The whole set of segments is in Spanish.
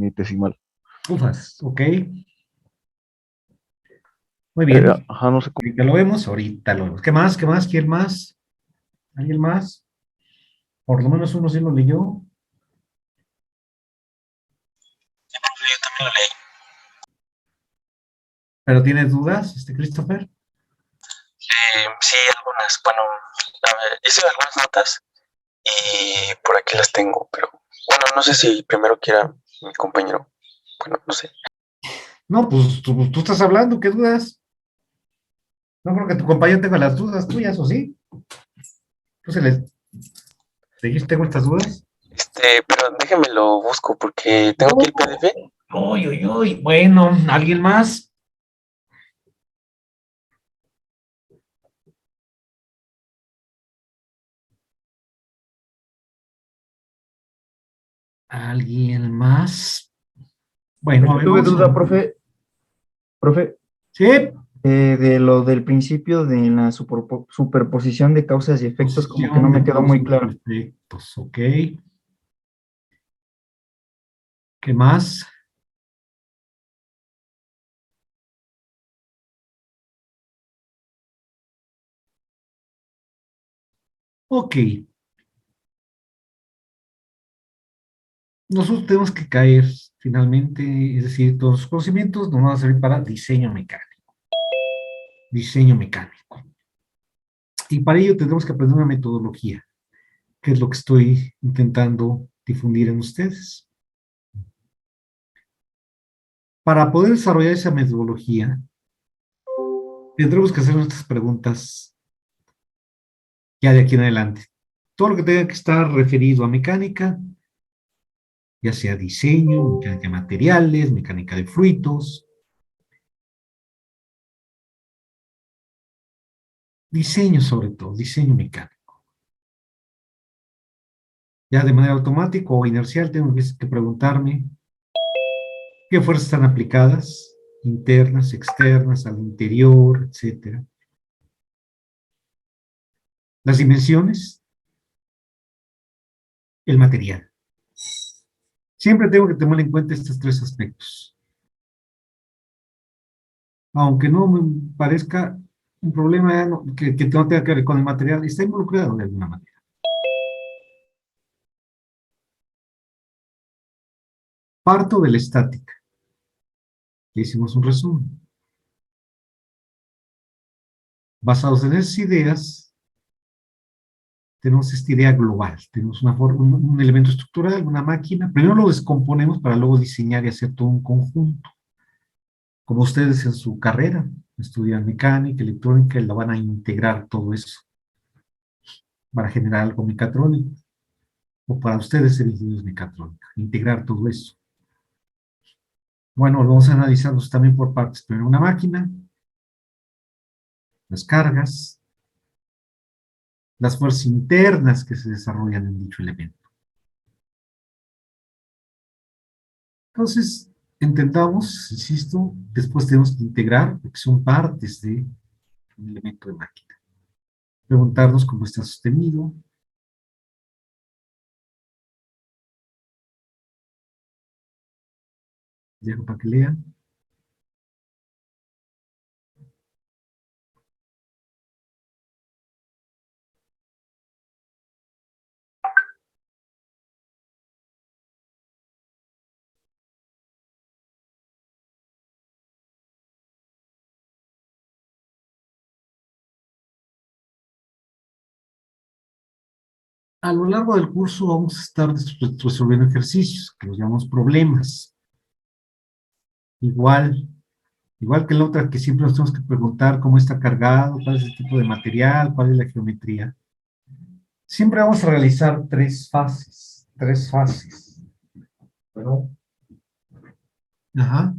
infinitesimal. Ufas, ok. Muy bien. Ajá, no sé cómo. Ahorita lo vemos, ahorita lo vemos. ¿Qué más? ¿Qué más? ¿Quién más? ¿Alguien más? Por lo menos uno sí lo leyó. Yo también lo leí. ¿Pero tienes dudas, Christopher? Sí, algunas. Bueno, a ver, hice algunas notas y por aquí las tengo, pero bueno, no sé si primero quiera mi compañero. Bueno, no sé. No, pues tú estás hablando, ¿qué dudas? No creo que tu compañero tenga las dudas tuyas, ¿o sí? ¿Tú se les dijiste tengo estas dudas? Pero déjeme lo busco porque tengo aquí el No. PDF. Uy, uy, uy. Bueno, ¿alguien más? ¿Alguien más? Bueno, a Yo ver, tuve vamos a duda, ver. profe, Sí, de lo del principio de la superposición de causas y efectos, como que no posición me de quedó muy causas y claro. efectos, ok. ¿Qué más? Ok, nosotros tenemos que caer finalmente, es decir, todos los conocimientos nos van a servir para diseño mecánico. Diseño mecánico. Y para ello tendremos que aprender una metodología, que es lo que estoy intentando difundir en ustedes. Para poder desarrollar esa metodología, tendremos que hacer nuestras preguntas ya de aquí en adelante. Todo lo que tenga que estar referido a mecánica, ya sea diseño, mecánica de materiales, mecánica de fluidos, diseño sobre todo, diseño mecánico. Ya de manera automática o inercial tengo que preguntarme qué fuerzas están aplicadas, internas, externas, al interior, etcétera. Las dimensiones, el material. Siempre tengo que tener en cuenta estos tres aspectos. Aunque no me parezca un problema que no tenga que ver con el material, está involucrado de alguna manera. Parto de la estática. Ya hicimos un resumen. Basados en esas ideas, tenemos esta idea global. Tenemos un elemento estructural, una máquina. Primero lo descomponemos para luego diseñar y hacer todo un conjunto. Como ustedes en su carrera estudian mecánica, electrónica, y la van a integrar todo eso para generar algo mecatrónico. O para ustedes ser ingenieros mecatrónica, integrar todo eso. Bueno, lo vamos a analizar también por partes. Primero una máquina, las cargas, las fuerzas internas que se desarrollan en dicho elemento. Entonces, intentamos, insisto, después tenemos que integrar, porque son partes de un elemento de máquina. Preguntarnos cómo está sostenido. Dejo para que lean. A lo largo del curso vamos a estar resolviendo ejercicios, que los llamamos problemas. Igual, igual que la otra, que siempre nos tenemos que preguntar cómo está cargado, cuál es el tipo de material, cuál es la geometría. Siempre vamos a realizar tres fases, tres fases. Bueno, ajá.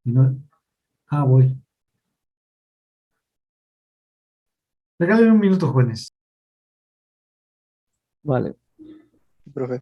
No, voy. Regálame un minuto, jóvenes. Vale, profe.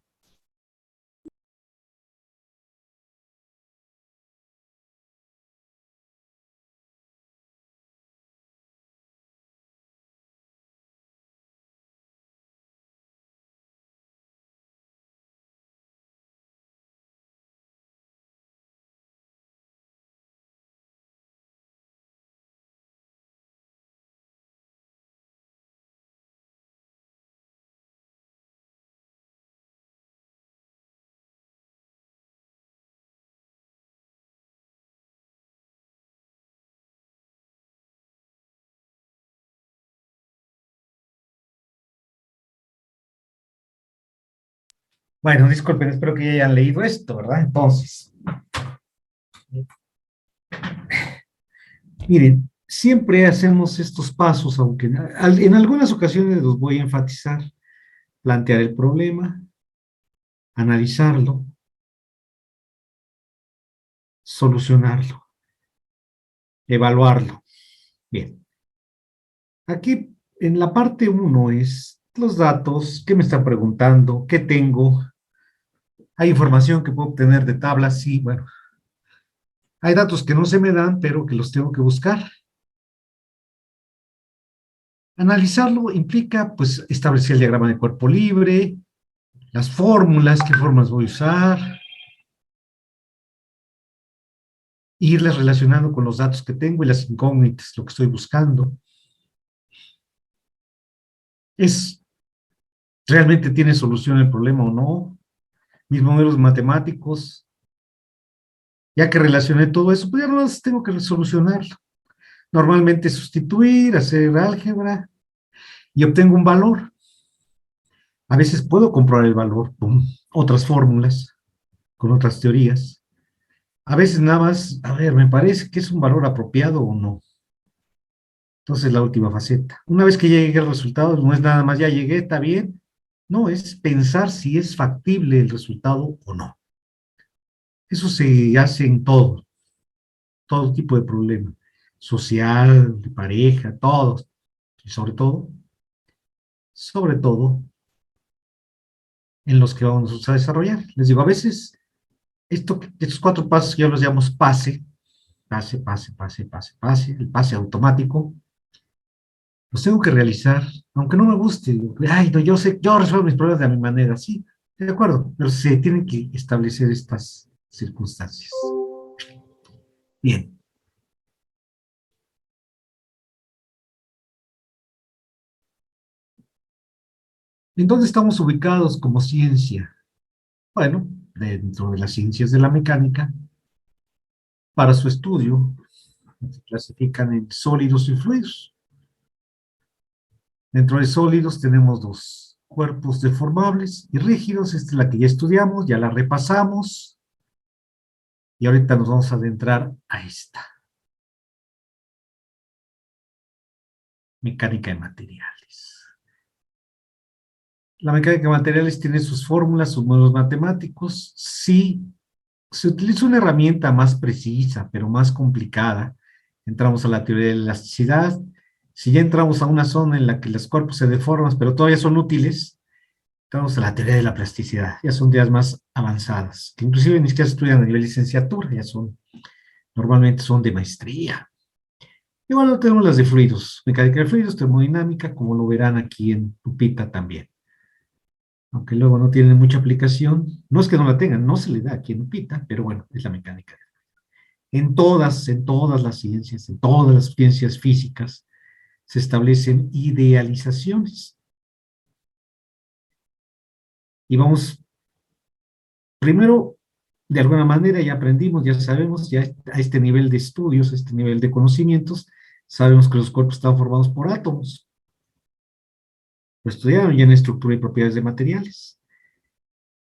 Bueno, disculpen, espero que ya hayan leído esto, ¿verdad? Entonces, miren, siempre hacemos estos pasos, aunque en algunas ocasiones los voy a enfatizar: plantear el problema, analizarlo, solucionarlo, evaluarlo. Bien, aquí en la parte uno es los datos, qué me está preguntando, qué tengo, hay información que puedo obtener de tablas, sí, bueno, hay datos que no se me dan, pero que los tengo que buscar. Analizarlo implica, pues, establecer el diagrama de cuerpo libre, las fórmulas, qué formas voy a usar, irles relacionando con los datos que tengo y las incógnitas, lo que estoy buscando. ¿Es realmente tiene solución el problema o no? Mis modelos matemáticos, ya que relacioné todo eso, pues ya no más tengo que solucionarlo. Normalmente sustituir, hacer álgebra y obtengo un valor. A veces puedo comprobar el valor con otras fórmulas, con otras teorías. A veces nada más, a ver, me parece que es un valor apropiado o no. Entonces la última faceta. Una vez que llegue al resultado, no es nada más, ya llegué, está bien. No, es pensar si es factible el resultado o no. Eso se hace en todo tipo de problema. Social, de pareja, todos. Y sobre todo, en los que vamos a desarrollar. Les digo, a veces, estos 4 pasos yo los llamo pase, el pase automático. Los tengo que realizar, aunque no me guste. Ay, no, yo sé, yo resuelvo mis problemas de a mi manera, sí, de acuerdo, pero se tienen que establecer estas circunstancias. Bien. ¿En dónde estamos ubicados como ciencia? Bueno, dentro de las ciencias de la mecánica, para su estudio, se clasifican en sólidos y fluidos. Dentro de sólidos tenemos dos: cuerpos deformables y rígidos. Esta es la que ya estudiamos, ya la repasamos, y ahorita nos vamos a adentrar a esta: mecánica de materiales. La mecánica de materiales tiene sus fórmulas, sus modelos matemáticos. Sí, se utiliza una herramienta más precisa, pero más complicada. Entramos a la teoría de la elasticidad. Si ya entramos a una zona en la que los cuerpos se deforman, pero todavía son útiles, entramos a la teoría de la plasticidad. Ya son ideas más avanzadas, que inclusive ni siquiera se estudian a nivel licenciatura, normalmente son de maestría. Y bueno, tenemos las de fluidos, mecánica de fluidos, termodinámica, como lo verán aquí en Pupita también. Aunque luego no tienen mucha aplicación, no es que no la tengan, no se le da aquí en Upita, pero bueno, es la mecánica. En todas las ciencias, en todas las ciencias físicas, se establecen idealizaciones. Y vamos, primero, de alguna manera ya aprendimos, ya sabemos, ya a este nivel de estudios, a este nivel de conocimientos, sabemos que los cuerpos están formados por átomos. Lo estudiaron ya en estructura y propiedades de materiales.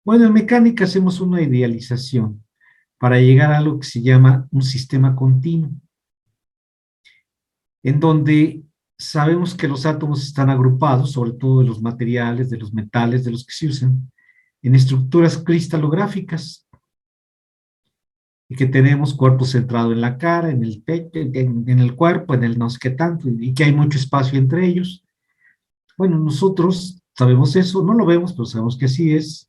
Bueno, en mecánica hacemos una idealización para llegar a algo que se llama un sistema continuo, en donde sabemos que los átomos están agrupados, sobre todo de los materiales, de los metales, de los que se usan, en estructuras cristalográficas, y que tenemos cuerpo centrado en la cara, en el pecho, en el cuerpo, en el no sé qué tanto, y que hay mucho espacio entre ellos. Bueno, nosotros sabemos eso, no lo vemos, pero sabemos que así es.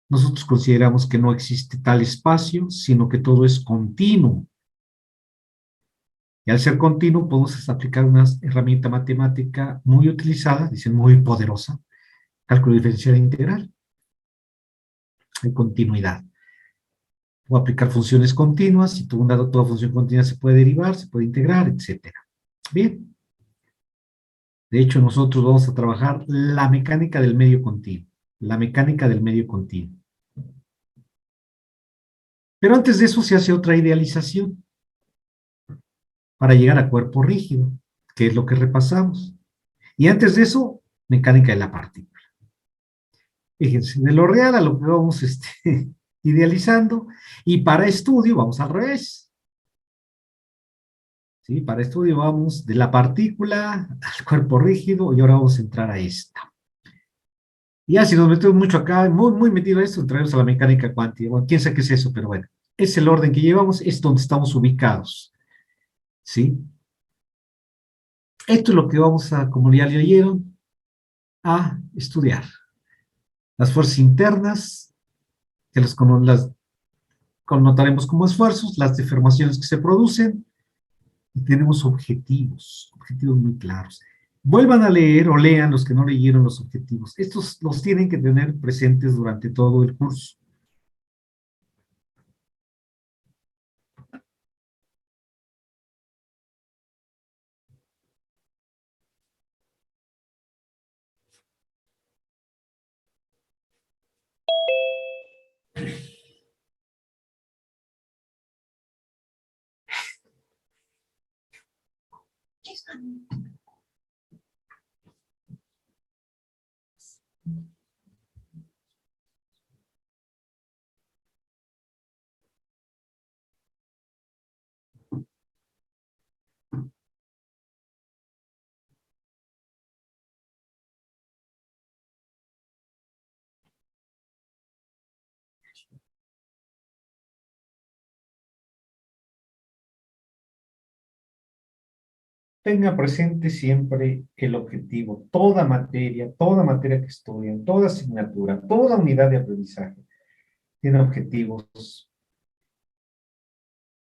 Nosotros consideramos que no existe tal espacio, sino que todo es continuo. Y al ser continuo, podemos aplicar una herramienta matemática muy utilizada, dicen muy poderosa: cálculo diferencial integral. Hay continuidad. Puedo aplicar funciones continuas, y toda función continua se puede derivar, se puede integrar, etc. Bien. De hecho, nosotros vamos a trabajar la mecánica del medio continuo. La mecánica del medio continuo. Pero antes de eso se hace otra idealización para llegar a cuerpo rígido, que es lo que repasamos. Y antes de eso, mecánica de la partícula. Fíjense, de lo real a lo que vamos idealizando, y para estudio vamos al revés. ¿Sí? Para estudio vamos de la partícula al cuerpo rígido, y ahora vamos a entrar a esta. Ya si nos metemos mucho acá, muy metido a esto, entraremos a la mecánica cuántica. Bueno, quién sabe qué es eso, pero bueno, es el orden que llevamos, es donde estamos ubicados. ¿Sí? Esto es lo que vamos a, como ya leyeron, a estudiar. Las fuerzas internas, que las connotaremos como esfuerzos, las deformaciones que se producen, y tenemos objetivos muy claros. Vuelvan a leer o lean los que no leyeron los objetivos. Estos los tienen que tener presentes durante todo el curso. Tenga presente siempre el objetivo. Toda materia que estudian, toda asignatura, toda unidad de aprendizaje tiene objetivos.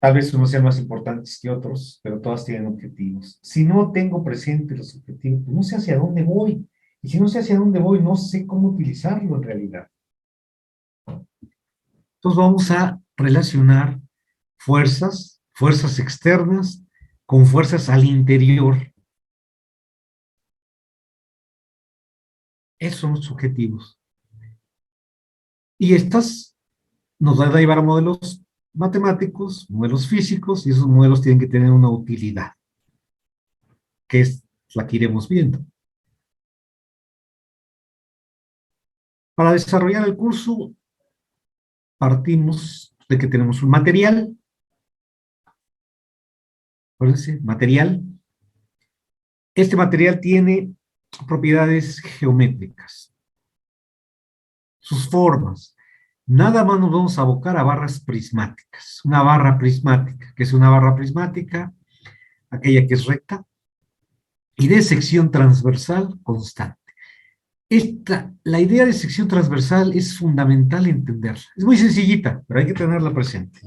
Tal vez unos sean más importantes que otros, pero todas tienen objetivos. Si no tengo presente los objetivos, pues no sé hacia dónde voy. Y si no sé hacia dónde voy, no sé cómo utilizarlo en realidad. Entonces vamos a relacionar fuerzas externas, con fuerzas al interior. Esos son los objetivos. Y estas nos van a llevar a modelos matemáticos, modelos físicos, y esos modelos tienen que tener una utilidad, que es la que iremos viendo. Para desarrollar el curso, partimos de que tenemos un material. Acuérdense, material. Este material tiene propiedades geométricas. Sus formas. Nada más nos vamos a abocar a barras prismáticas. Una barra prismática, que es una barra prismática, aquella que es recta, y de sección transversal constante. La idea de sección transversal es fundamental entenderla. Es muy sencillita, pero hay que tenerla presente.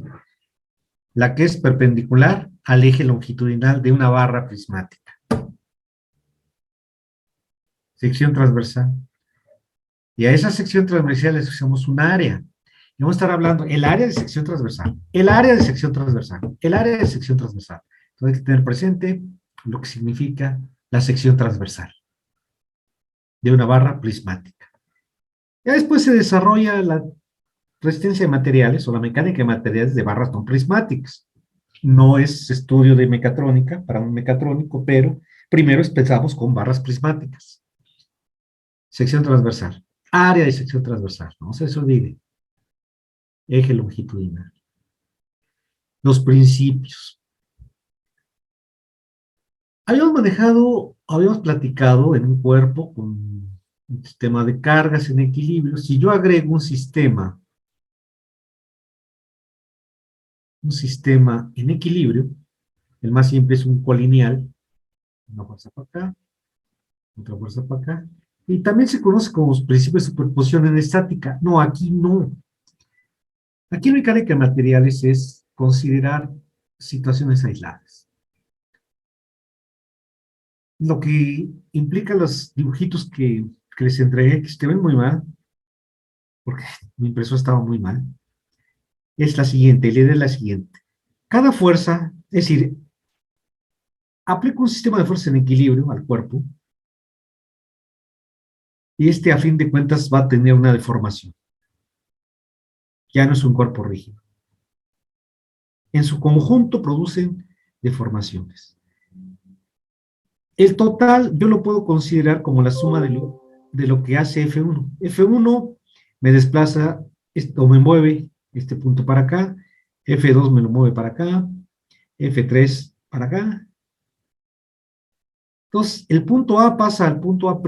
La que es perpendicular al eje longitudinal de una barra prismática. Sección transversal. Y a esa sección transversal le asociamos un área. Y vamos a estar hablando el área de sección transversal, el área de sección transversal, el área de sección transversal. Entonces hay que tener presente lo que significa la sección transversal de una barra prismática. Ya después se desarrolla la resistencia de materiales o la mecánica de materiales de barras no prismáticas. No es estudio de mecatrónica para un mecatrónico, pero primero empezamos con barras prismáticas. Sección transversal. Área de sección transversal. No se les olvide. Eje longitudinal. Los principios. Habíamos platicado en un cuerpo con un sistema de cargas en equilibrio. Si yo agrego un sistema en equilibrio, el más simple es un colineal, una fuerza para acá, otra fuerza para acá, y también se conoce como los principios de superposición en estática. No, aquí no. Aquí en mecánica de materiales es considerar situaciones aisladas. Lo que implica los dibujitos que les entregué, que se ven muy mal, porque mi impresora estaba muy mal, es la siguiente, la idea es la siguiente. Cada fuerza, es decir, aplico un sistema de fuerza en equilibrio al cuerpo, y a fin de cuentas va a tener una deformación. Ya no es un cuerpo rígido. En su conjunto producen deformaciones. El total yo lo puedo considerar como la suma de lo que hace F1. F1 me desplaza, o me mueve este punto para acá, F2 me lo mueve para acá, F3 para acá. Entonces, el punto A pasa al punto A',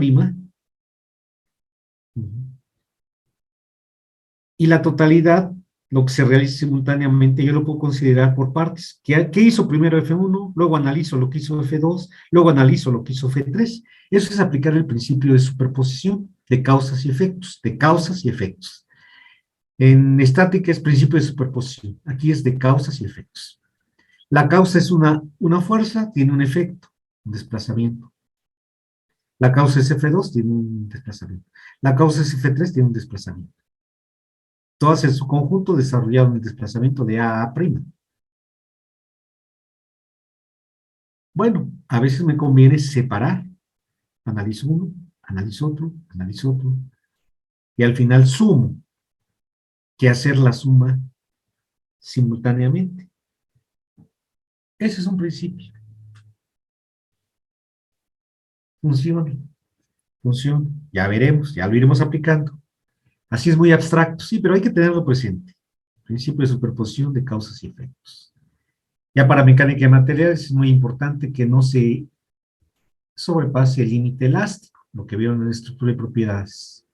y la totalidad, lo que se realiza simultáneamente, yo lo puedo considerar por partes. ¿Qué hizo primero F1? Luego analizo lo que hizo F2, luego analizo lo que hizo F3. Eso es aplicar el principio de superposición de causas y efectos, de causas y efectos. En estática es principio de superposición, aquí es de causas y efectos. La causa es una fuerza, tiene un efecto, un desplazamiento. La causa es F2, tiene un desplazamiento. La causa es F3, tiene un desplazamiento. Todas en su conjunto desarrollaron el desplazami'to de A a A'. Bueno, a veces me conviene separar. Analizo uno, analizo otro, y al final sumo, que hacer la suma simultáneamente. Ese es un principio. Funciona, funciona. Ya veremos, ya lo iremos aplicando. Así es muy abstracto, sí, pero hay que tenerlo presente. Principio de superposición de causas y efectos. Ya para mecánica de materiales es muy importante que no se sobrepase el límite elástico, lo que vieron en la estructura de propiedades.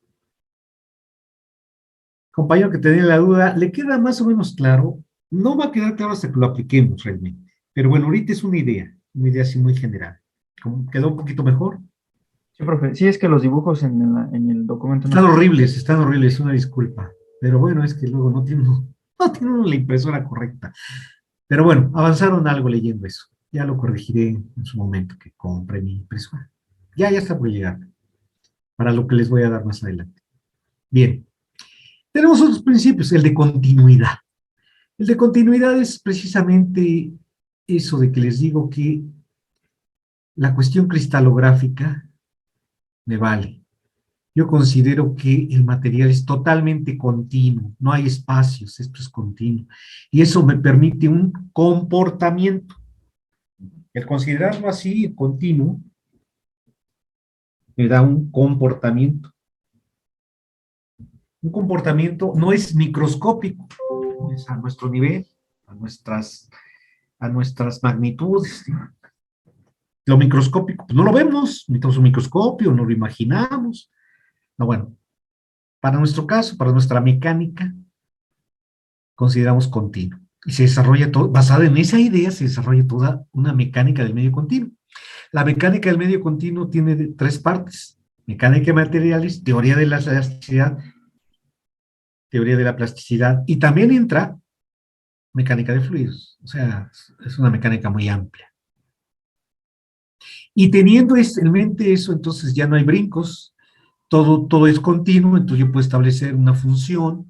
Compañero que tenía la duda, ¿le queda más o menos claro? No va a quedar claro hasta que lo apliquemos realmente. Pero bueno, ahorita es una idea así muy general. ¿Quedó un poquito mejor? Sí, profe. Sí, es que los dibujos en el documento no. Están horribles, una disculpa. Pero bueno, es que luego no tiene la impresora correcta. Pero bueno, avanzaron algo leyendo eso. Ya lo corregiré en su momento que compre mi impresora. Ya está por llegar. Para lo que les voy a dar más adelante. Bien. Tenemos otros principios, el de continuidad. El de continuidad es precisamente eso de que les digo que la cuestión cristalográfica me vale. Yo considero que el material es totalmente continuo, no hay espacios, esto es continuo. Y eso me permite un comportamiento. El considerarlo así, continuo, me da un comportamiento. Un comportamiento no es microscópico, es a nuestro nivel, a nuestras magnitudes. Lo microscópico, pues no lo vemos, necesitamos un microscopio, no lo imaginamos. No, bueno, para nuestro caso, para nuestra mecánica, consideramos continuo. Y se desarrolla todo, basada en esa idea, se desarrolla toda una mecánica del medio continuo. La mecánica del medio continuo tiene tres partes: mecánica de materiales, teoría de la elasticidad, teoría de la plasticidad, y también entra mecánica de fluidos. O sea, es una mecánica muy amplia. Y teniendo en mente eso, entonces ya no hay brincos, todo es continuo, entonces yo puedo establecer una función,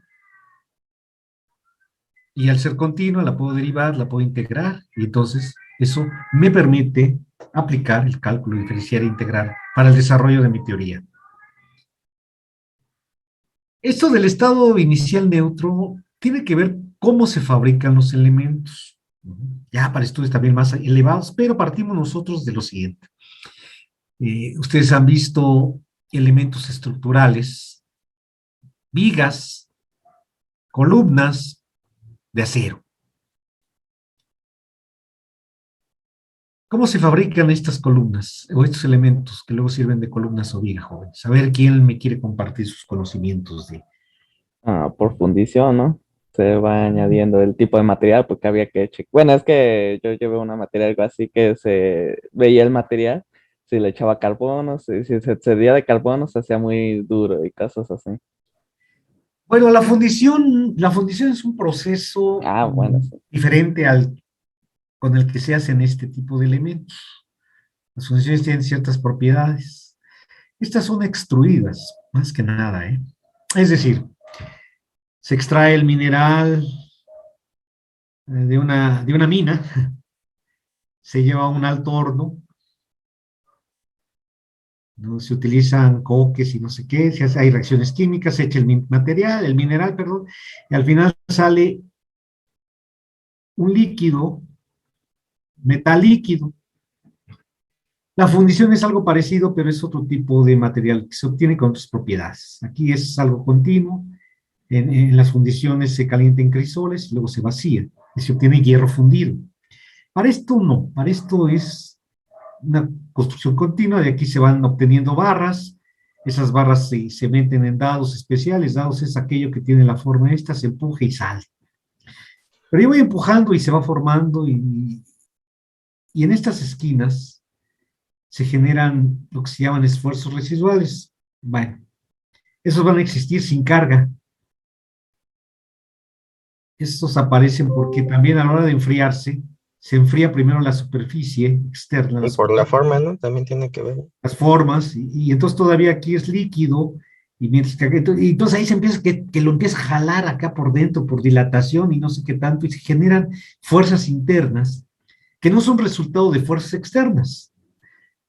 y al ser continua la puedo derivar, la puedo integrar, y entonces eso me permite aplicar el cálculo diferencial e integral para el desarrollo de mi teoría. Esto del estado inicial neutro tiene que ver cómo se fabrican los elementos. Ya para estudios también más elevados, pero partimos nosotros de lo siguiente. Ustedes han visto elementos estructurales, vigas, columnas de acero. ¿Cómo se fabrican estas columnas o estos elementos que luego sirven de columnas o vigas, jóvenes? A ver quién me quiere compartir sus conocimientos de... Por fundición, ¿no? Se va añadiendo el tipo de material porque había que checar. Bueno, es que yo llevé una materia algo así que se veía el material, si le echaba carbono, si se excedía de carbono se hacía muy duro y cosas así. Bueno, la fundición es un proceso Bueno, sí. diferente con el que se hacen este tipo de elementos. Las fundiciones tienen ciertas propiedades. Estas son extruidas, más que nada, ¿eh? Es decir, se extrae el mineral de una mina, se lleva a un alto horno, ¿no? Se utilizan coques y no sé qué, hay reacciones químicas, se echa el mineral, perdón, y al final sale un líquido, metal líquido. La fundición es algo parecido, pero es otro tipo de material que se obtiene con otras propiedades. Aquí es algo continuo, En las fundiciones se calienta en crisoles y luego se vacía y se obtiene hierro fundido. Para esto no, para esto es una construcción continua, de aquí se van obteniendo barras, esas barras se meten en dados especiales, dados es aquello que tiene la forma esta, se empuja y sale. Pero yo voy empujando y se va formando y en estas esquinas se generan lo que se llaman esfuerzos residuales. Bueno, esos van a existir sin carga. Estos aparecen porque también a la hora de enfriarse, se enfría primero la superficie externa, Y por la forma, ¿no? También tiene que ver. las formas, y entonces todavía aquí es líquido, y mientras que y entonces ahí se empieza que lo empieza a jalar acá por dentro, por dilatación y no sé qué tanto, y se generan fuerzas internas que no son resultado de fuerzas externas.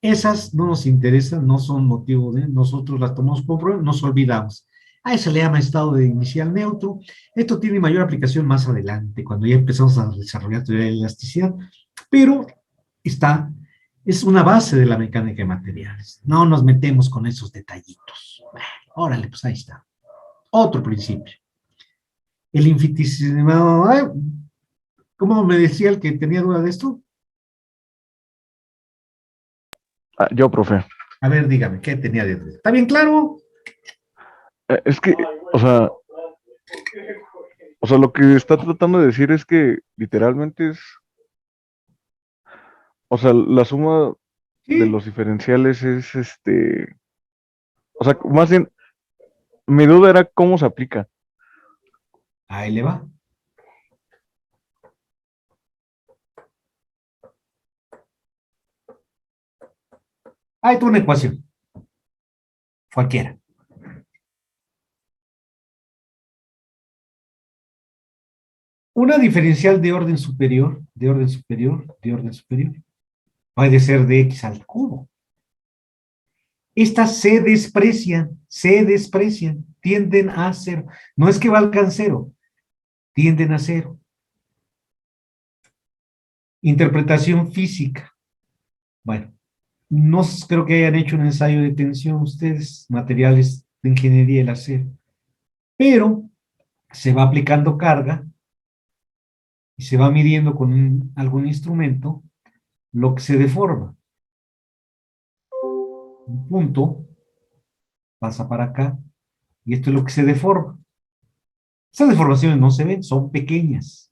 Esas no nos interesan, no son motivo de, nosotros las tomamos como prueba, nos olvidamos. A eso le llama estado de inicial neutro. Esto tiene mayor aplicación más adelante, cuando ya empezamos a desarrollar teoría de elasticidad, pero es una base de la mecánica de materiales. No nos metemos con esos detallitos. Bueno, órale, pues ahí está. Otro principio. El infinitesimado, ¿cómo me decía el que tenía duda de esto? Yo, profe. A ver, dígame, ¿qué tenía de duda? ¿Está bien claro? Es que, o sea, lo que está tratando de decir es que literalmente es, o sea, la suma de Sí. los diferenciales es o sea, más bien, mi duda era cómo se aplica. Ahí le va. Ahí está una ecuación. Cualquiera. Una diferencial de orden superior, de orden superior, de orden superior, puede ser de x al cubo. Estas se desprecian, tienden a cero. No es que valgan cero, tienden a cero. Interpretación física. Bueno, no creo que hayan hecho un ensayo de tensión ustedes, materiales de ingeniería del acero, pero se va aplicando carga y se va midiendo con algún instrumento lo que se deforma. Un punto pasa para acá y esto es lo que se deforma. Esas deformaciones no se ven, son pequeñas.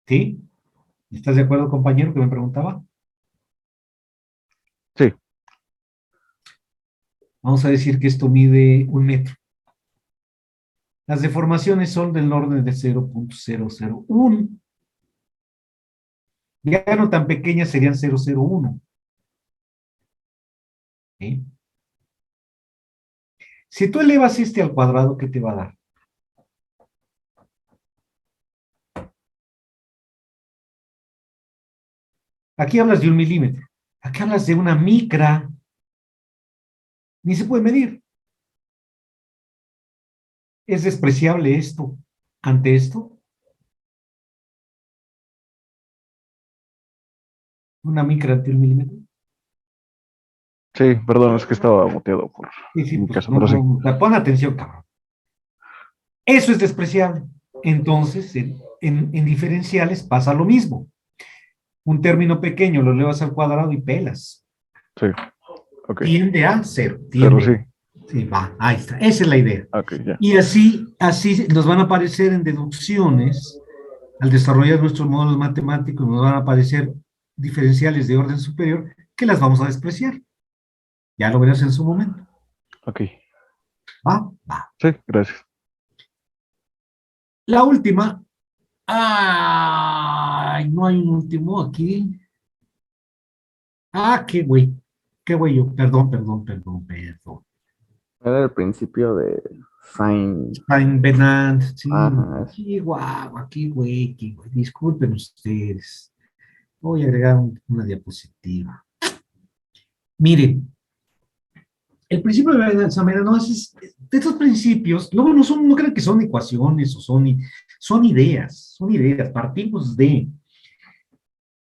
¿Sí? ¿Estás de acuerdo, compañero, que me preguntaba? Sí, Vamos a decir que esto mide 1 metro. Las deformaciones son del orden de 0.001. Ya no tan pequeñas serían 0.01. ¿Sí? Si tú elevas este al cuadrado, ¿qué te va a dar? Aquí hablas de 1 milímetro. Aquí hablas de una micra. Ni se puede medir. ¿Es despreciable esto ante esto? ¿Una micra ante 1 milímetro? sí, perdón, es que estaba muteado por Sí, mi pues caso, pero sí. pon atención, cabrón. Eso es despreciable. Entonces, en diferenciales pasa lo mismo. Un término pequeño lo elevas al cuadrado y pelas. Sí, ok. Tiende a cero. Pero sí, Sí, va, ahí está. Esa es la idea. ok, ya. Y así nos van a aparecer en deducciones, al desarrollar nuestros modelos matemáticos, nos van a aparecer diferenciales de orden superior que las vamos a despreciar. Ya lo verás en su momento. Ok, Va, va. sí, gracias. La última. Ay, no hay un último aquí. Qué güey. Qué güey yo. Perdón. Era el principio de Sain. Saint Bernard, sí. Ajá. Aquí, guau, aquí, güey. Disculpen ustedes. Voy a agregar una diapositiva. Miren, el principio de Samera no es de estos principios, no crean que son ecuaciones o son ideas, partimos de,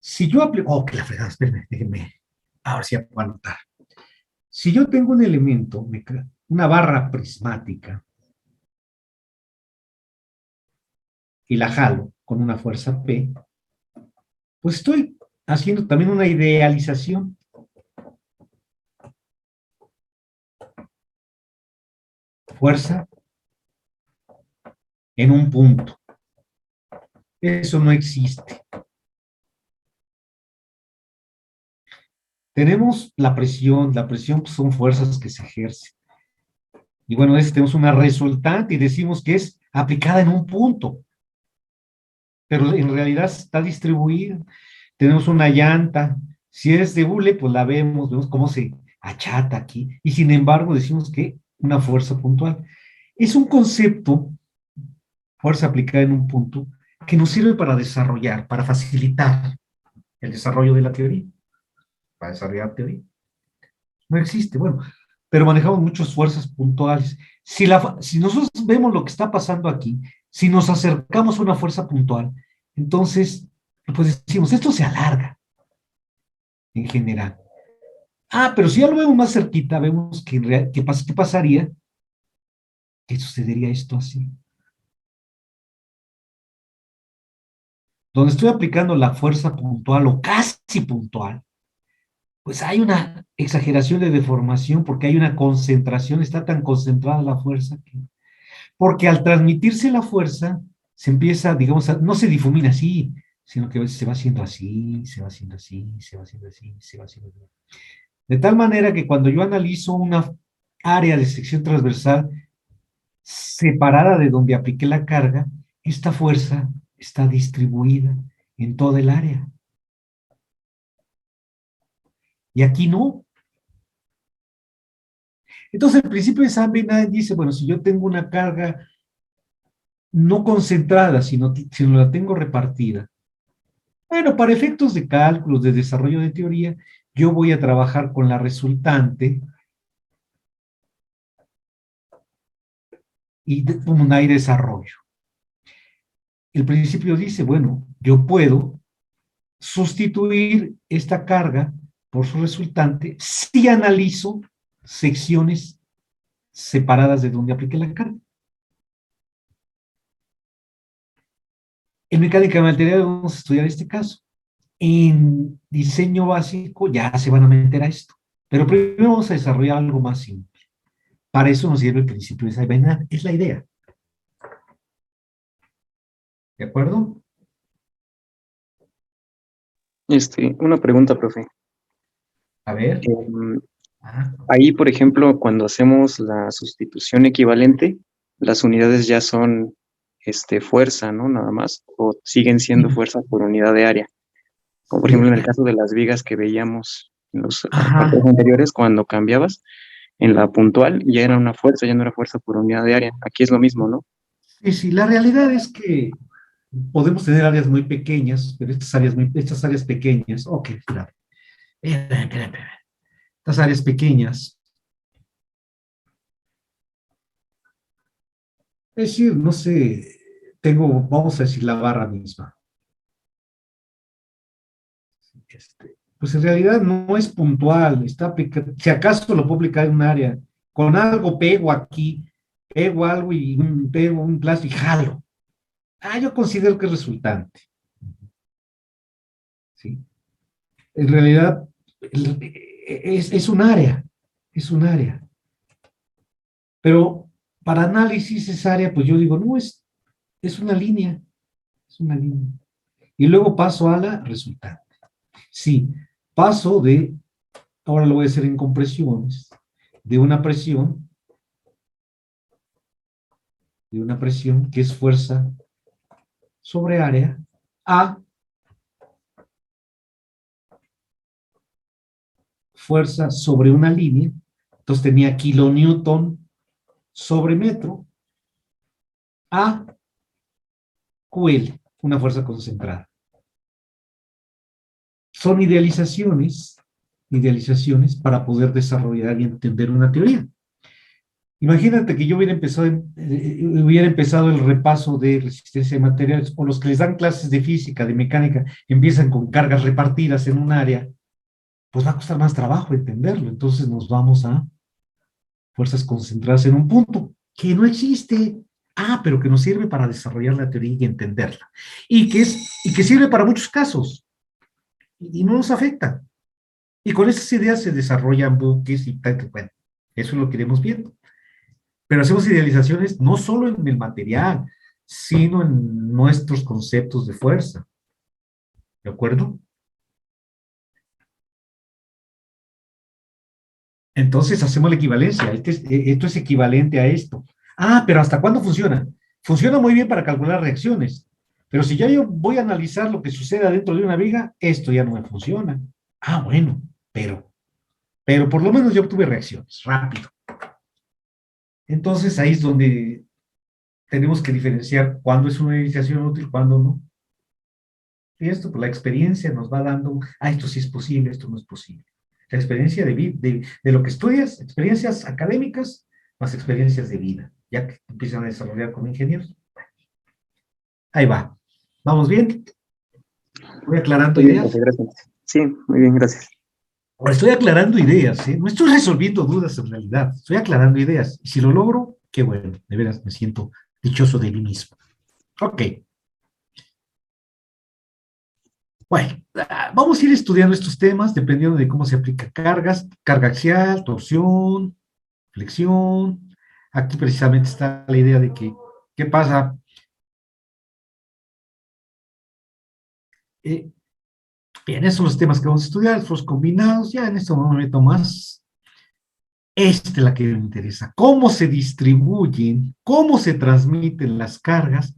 si yo aplico, que la fregada, espérenme, déjenme, ahora sí puedo anotar. Si yo tengo un elemento, una barra prismática, y la jalo con una fuerza P, pues estoy haciendo también una idealización. Fuerza en un punto. Eso no existe. Tenemos la presión pues, son fuerzas que se ejercen. Y bueno, tenemos una resultante y decimos que es aplicada en un punto, pero en realidad está distribuida. Tenemos una llanta, si es de hule, pues la vemos cómo se achata aquí, y sin embargo decimos que una fuerza puntual. Es un concepto, fuerza aplicada en un punto, que nos sirve para desarrollar, para facilitar el desarrollo de la teoría, para desarrollar teoría. No existe, bueno, pero manejamos muchas fuerzas puntuales. Si nosotros vemos lo que está pasando aquí, si nos acercamos a una fuerza puntual, entonces, pues decimos, esto se alarga en general. Pero si ya lo vemos más cerquita, vemos que ¿qué pasaría? Que sucedería esto así. Donde estoy aplicando la fuerza puntual o casi puntual, pues hay una exageración de deformación porque hay una concentración, está tan concentrada la fuerza porque al transmitirse la fuerza se empieza, digamos, no se difumina así, sino que se va haciendo así, se va haciendo así, se va haciendo así, se va haciendo así. De tal manera que cuando yo analizo una área de sección transversal separada de donde apliqué la carga, esta fuerza está distribuida en toda el área. Y aquí no. Entonces, el principio de Saint-Bernard dice, bueno, si yo tengo una carga no concentrada, sino la tengo repartida, bueno, para efectos de cálculos, de desarrollo de teoría, yo voy a trabajar con la resultante y un aire desarrollo. El principio dice, bueno, yo puedo sustituir esta carga por su resultante si analizo secciones separadas de donde aplique la carga. En mecánica de materiales vamos a estudiar este caso. En diseño básico ya se van a meter a esto, pero primero vamos a desarrollar algo más simple. Para eso nos sirve el principio de Saint-Bernard, es la idea. ¿De acuerdo? Una pregunta, profe. A ver. Ahí, por ejemplo, cuando hacemos la sustitución equivalente, las unidades ya son fuerza, ¿no? Nada más, o siguen siendo fuerza por unidad de área. Como por ejemplo en el caso de las vigas que veíamos en los apartados anteriores, cuando cambiabas en la puntual, ya era una fuerza, ya no era fuerza por unidad de área. Aquí es lo mismo, ¿no? Sí, la realidad es que podemos tener áreas muy pequeñas, pero estas áreas pequeñas, espera. Estas áreas pequeñas, es decir, no sé, vamos a decir la barra misma. Pues en realidad no es puntual, si acaso lo puedo aplicar en un área, con algo pego aquí, pego algo y pego un plástico y jalo. Yo considero que es resultante. ¿Sí? En realidad es un área, pero para análisis esa área, pues yo digo, no, es una línea, y luego paso a la resultante. Sí, paso ahora lo voy a hacer en compresiones, de una presión que es fuerza sobre área, a fuerza sobre una línea, entonces tenía kilonewton sobre metro, a QL, una fuerza concentrada. Son idealizaciones para poder desarrollar y entender una teoría. Imagínate que yo hubiera empezado el repaso de resistencia de materiales, o los que les dan clases de física, de mecánica, empiezan con cargas repartidas en un área, pues va a costar más trabajo entenderlo. Entonces nos vamos a fuerzas concentradas en un punto, que no existe. pero que nos sirve para desarrollar la teoría y entenderla. Y que sirve para muchos casos. Y no nos afecta. Y con esas ideas se desarrollan buques y tal, bueno, eso lo que iremos viendo. Pero hacemos idealizaciones no solo en el material, sino en nuestros conceptos de fuerza. ¿De acuerdo? Entonces hacemos la equivalencia. Esto es equivalente a esto. Pero ¿hasta cuándo funciona? Funciona muy bien para calcular reacciones. Pero si ya yo voy a analizar lo que sucede dentro de una viga, esto ya no me funciona. Bueno, pero por lo menos yo obtuve reacciones, rápido. Entonces ahí es donde tenemos que diferenciar cuándo es una iniciación útil, cuándo no. Y esto, pues la experiencia nos va dando, esto sí es posible, esto no es posible. La experiencia de lo que estudias, experiencias académicas, más experiencias de vida, ya que empiezan a desarrollar como ingenieros. Ahí va. ¿Vamos bien? Voy aclarando Muy bien, ideas. profe, gracias. Sí, muy bien, gracias. Ahora estoy aclarando ideas, ¿eh? No estoy resolviendo dudas en realidad, estoy aclarando ideas. Y si lo logro, qué bueno, de veras me siento dichoso de mí mismo. Ok. Bueno, vamos a ir estudiando estos temas dependiendo de cómo se aplica cargas, carga axial, torsión, flexión. Aquí precisamente está la idea de que, ¿qué pasa? Bien, esos son los temas que vamos a estudiar, los combinados, ya en esto no me meto más. Esta es la que me interesa. ¿Cómo se distribuyen, cómo se transmiten las cargas?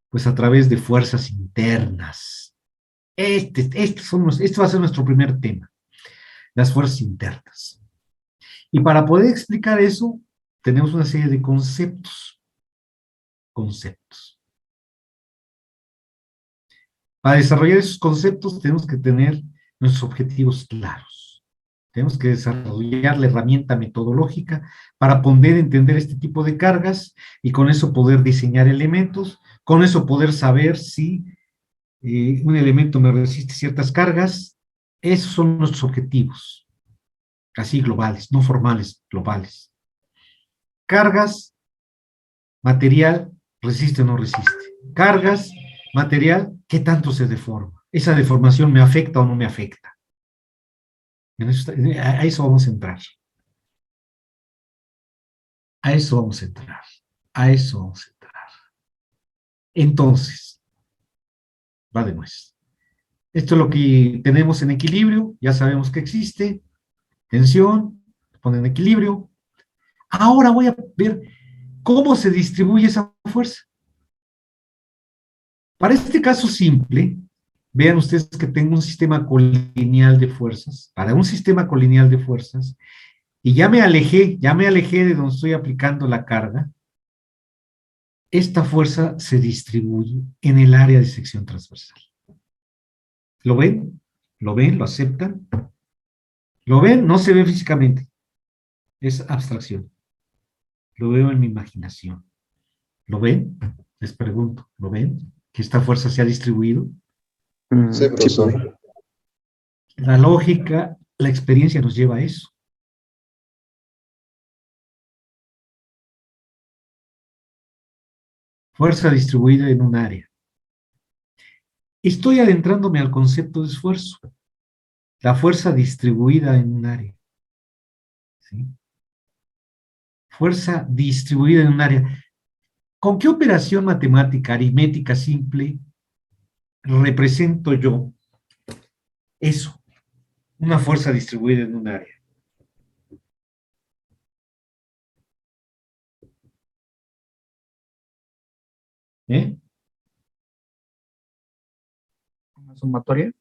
Pues a través de fuerzas internas. Este va a ser nuestro primer tema, las fuerzas internas. Y para poder explicar eso, tenemos una serie de conceptos. Para desarrollar esos conceptos tenemos que tener nuestros objetivos claros. Tenemos que desarrollar la herramienta metodológica para poder entender este tipo de cargas y con eso poder diseñar elementos, con eso poder saber si un elemento me resiste ciertas cargas. Esos son nuestros objetivos, así globales, no formales, globales. Cargas, material, resiste o no resiste. Cargas, material, ¿qué tanto se deforma? ¿Esa deformación me afecta o no me afecta? A eso vamos a entrar. A eso vamos a entrar. A eso vamos a entrar. Entonces, va de nuez. Esto es lo que tenemos en equilibrio, ya sabemos que existe, tensión, pone en equilibrio. Ahora voy a ver cómo se distribuye esa fuerza. Para este caso simple, vean ustedes que tengo un sistema colineal de fuerzas. Para un sistema colineal de fuerzas, y ya me alejé de donde estoy aplicando la carga, esta fuerza se distribuye en el área de sección transversal. ¿Lo ven? ¿Lo ven? ¿Lo aceptan? ¿Lo ven? No se ve físicamente. Es abstracción. Lo veo en mi imaginación. ¿Lo ven? Les pregunto, ¿lo ven? Que esta fuerza se ha distribuido. Sí, profesor. La lógica, la experiencia nos lleva a eso. Fuerza distribuida en un área. Estoy adentrándome al concepto de esfuerzo. La fuerza distribuida en un área. ¿Sí? Fuerza distribuida en un área. ¿Con qué operación matemática, aritmética simple represento yo eso? Una fuerza distribuida en un área. ¿Eh? ¿Una sumatoria?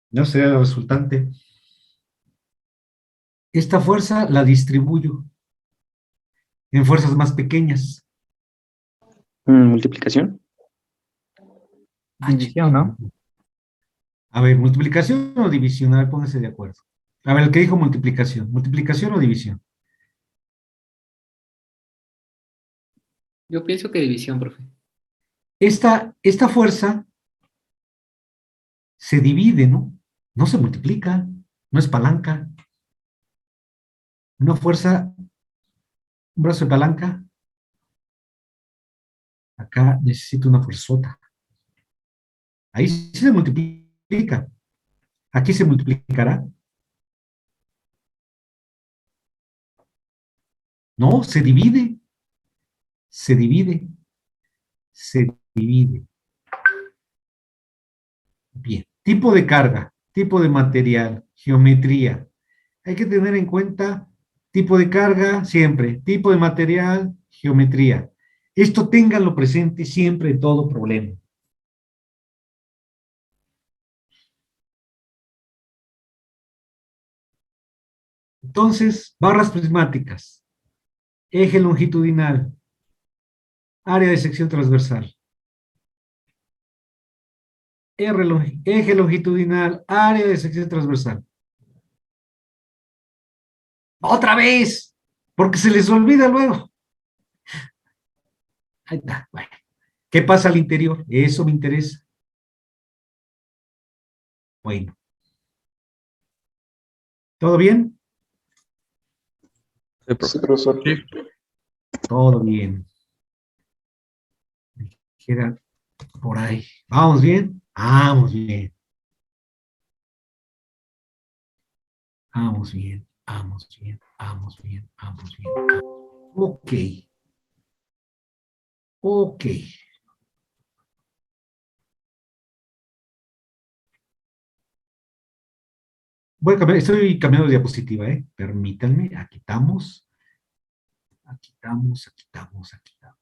No sería la resultante. Esta fuerza la distribuyo en fuerzas más pequeñas. Multiplicación. División, ¿no? A ver, ¿multiplicación o división? A ver, pónganse de acuerdo. A ver, el que dijo multiplicación. ¿Multiplicación o división? Yo pienso que división, profe. Esta fuerza se divide, ¿no? No se multiplica, no es palanca. Una fuerza, un brazo de palanca, Acá necesito una fuerzota. Ahí sí se multiplica. Aquí se multiplicará. No, se divide. Se divide. Se divide. Bien. Tipo de carga, tipo de material, geometría. Hay que tener en cuenta tipo de carga siempre, tipo de material, geometría. Esto ténganlo presente siempre en todo problema. Entonces, barras prismáticas, eje longitudinal, área de sección transversal. Eje longitudinal, área de sección transversal. ¡Otra vez! Porque se les olvida luego. Ahí está. Bueno. ¿Qué pasa al interior? Eso me interesa. Bueno. ¿Todo bien? Sí, profesor. Todo bien. Queda por ahí. ¿Vamos bien? Vamos bien. Vamos bien, vamos bien, vamos bien, vamos bien. Ok. Ok. Voy a cambiar, estoy cambiando de diapositiva, ¿eh? Permítanme, aquí estamos. Aquí estamos, aquí estamos, aquí estamos.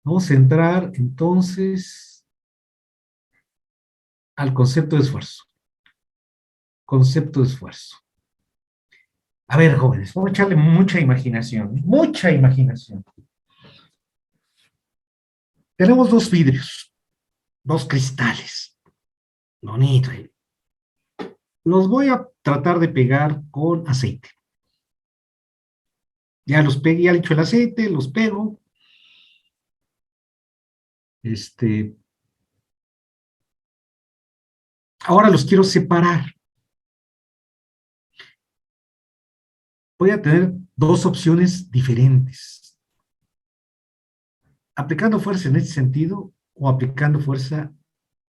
Vamos a entrar entonces al concepto de esfuerzo. Concepto de esfuerzo. A ver, jóvenes, vamos a echarle mucha imaginación, mucha imaginación. Tenemos dos vidrios, dos cristales. Bonito. Los voy a tratar de pegar con aceite. Ya los pegué, ya le echo el aceite, los pego. Ahora los quiero separar. Voy a tener dos opciones diferentes. Aplicando fuerza en este sentido o aplicando fuerza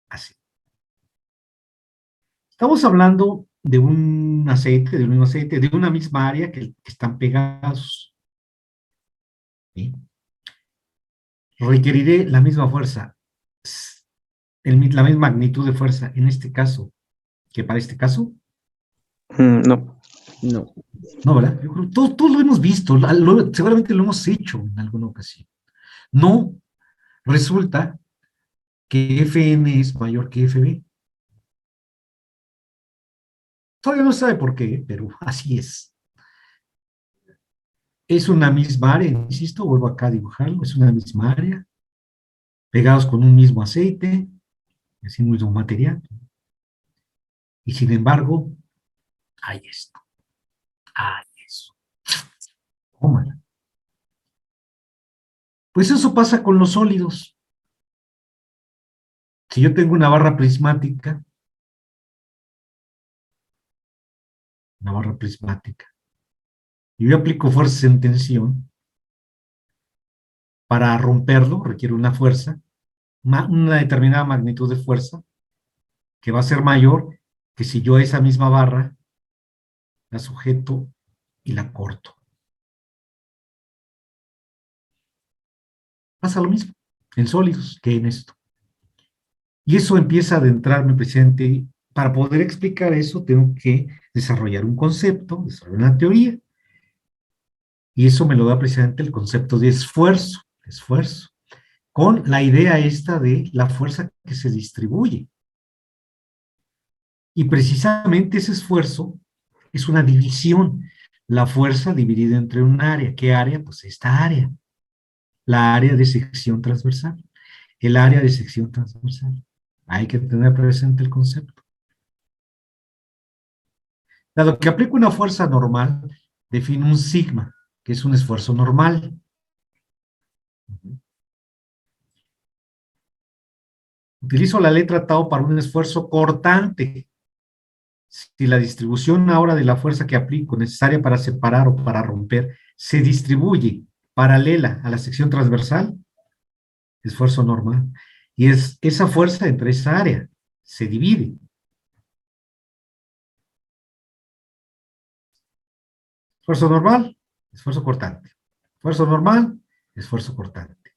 así. Estamos hablando de un aceite, de un mismo aceite, de una misma área que están pegados. ¿Sí? Requeriré la misma fuerza, la misma magnitud de fuerza en este caso que para este caso. No. No. No, ¿verdad? Yo creo que todos lo hemos visto, seguramente lo hemos hecho en alguna ocasión. No, resulta que Fn es mayor que Fb. Todavía no se sabe por qué, pero así es. Es una misma área, insisto, vuelvo acá a dibujarlo, es una misma área, pegados con un mismo aceite, es un mismo material. Y sin embargo, hay esto. Hay eso. Tómala. Pues eso pasa con los sólidos. Si yo tengo una barra prismática, y yo aplico fuerzas en tensión, para romperlo requiere una fuerza, una determinada magnitud de fuerza, que va a ser mayor que si yo a esa misma barra la sujeto y la corto. Pasa lo mismo en sólidos que en esto. Y eso empieza a adentrarme presente. Para poder explicar eso, tengo que desarrollar un concepto, desarrollar una teoría. Y eso me lo da precisamente el concepto de esfuerzo, con la idea esta de la fuerza que se distribuye. Y precisamente ese esfuerzo es una división, la fuerza dividida entre un área. ¿Qué área? Pues esta área, la área de sección transversal, el área de sección transversal. Hay que tener presente el concepto. Dado que aplico una fuerza normal, defino un sigma, que es un esfuerzo normal. Utilizo la letra tau para un esfuerzo cortante. Si la distribución ahora de la fuerza que aplico, necesaria para separar o para romper, se distribuye paralela a la sección transversal, esfuerzo normal. Y es esa fuerza entre esa área, se divide. Esfuerzo normal, esfuerzo cortante. Esfuerzo normal, esfuerzo cortante.